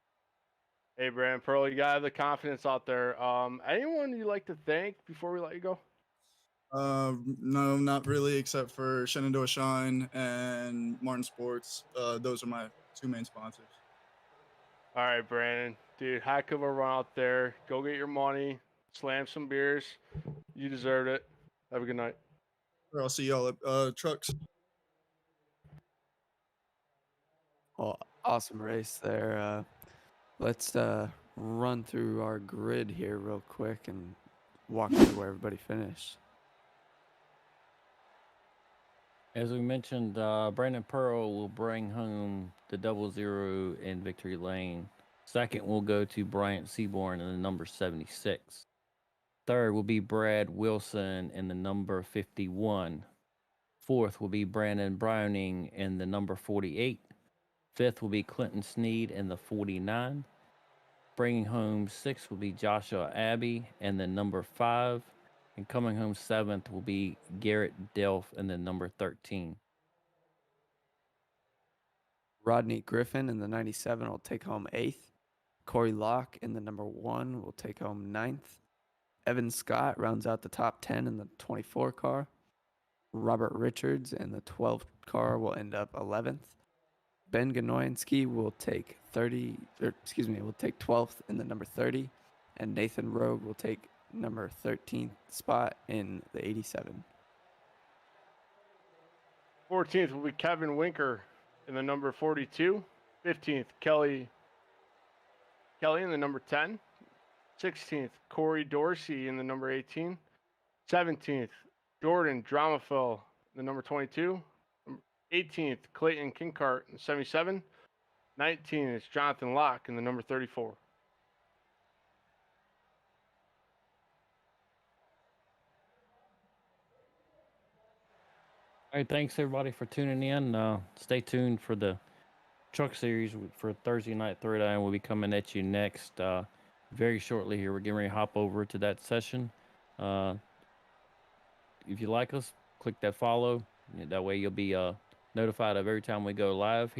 [SPEAKER 2] Hey, Brand Pearl, you got the confidence out there. Anyone you'd like to thank before we let you go?
[SPEAKER 9] No, not really, except for Shenandoah Shine and Martin Sports. Those are my two main sponsors.
[SPEAKER 2] All right, Brandon. Dude, heck of a run out there. Go get your money. Slam some beers. You deserved it. Have a good night.
[SPEAKER 9] I'll see y'all at trucks.
[SPEAKER 1] Well, awesome race there. Let's run through our grid here real quick and walk through where everybody finished.
[SPEAKER 4] As we mentioned, Brandon Pearl will bring home the 00 in victory lane. Second will go to Bryant Seaborn in the number 76. Third will be Brad Wilson in the number 51. Fourth will be Brandon Browning in the number 48. Fifth will be Clinton Sneed in the 49. Bringing home sixth will be Joshua Abbey in the number 5. And coming home seventh will be Garrett Delph in the number 13.
[SPEAKER 1] Rodney Griffin in the 97 will take home 8th. Corey Locke in the number 1 will take home 9th. Evan Scott rounds out the top 10 in the 24 car. Robert Richards in the 12th car will end up 11th. Ben Ganoinski will take 12th in the number 30, and Nathan Rogue will take number 13th spot in the 87.
[SPEAKER 2] 14th will be Kevin Winker in the number 42. 15th, Kelly in the number 10. 16th, Corey Dorsey in the number 18. 17th, Jordan Dramafil, the number 22. 18th, Clayton Kinkart in 77. 19 is Jonathan Locke in the number 34.
[SPEAKER 4] All right, thanks everybody for tuning in. Stay tuned for the truck series for Thursday night Throwdown. We'll be coming at you next very shortly here. We're getting ready to hop over to that session. If you like us, click that follow. That way you'll be notified of every time we go live.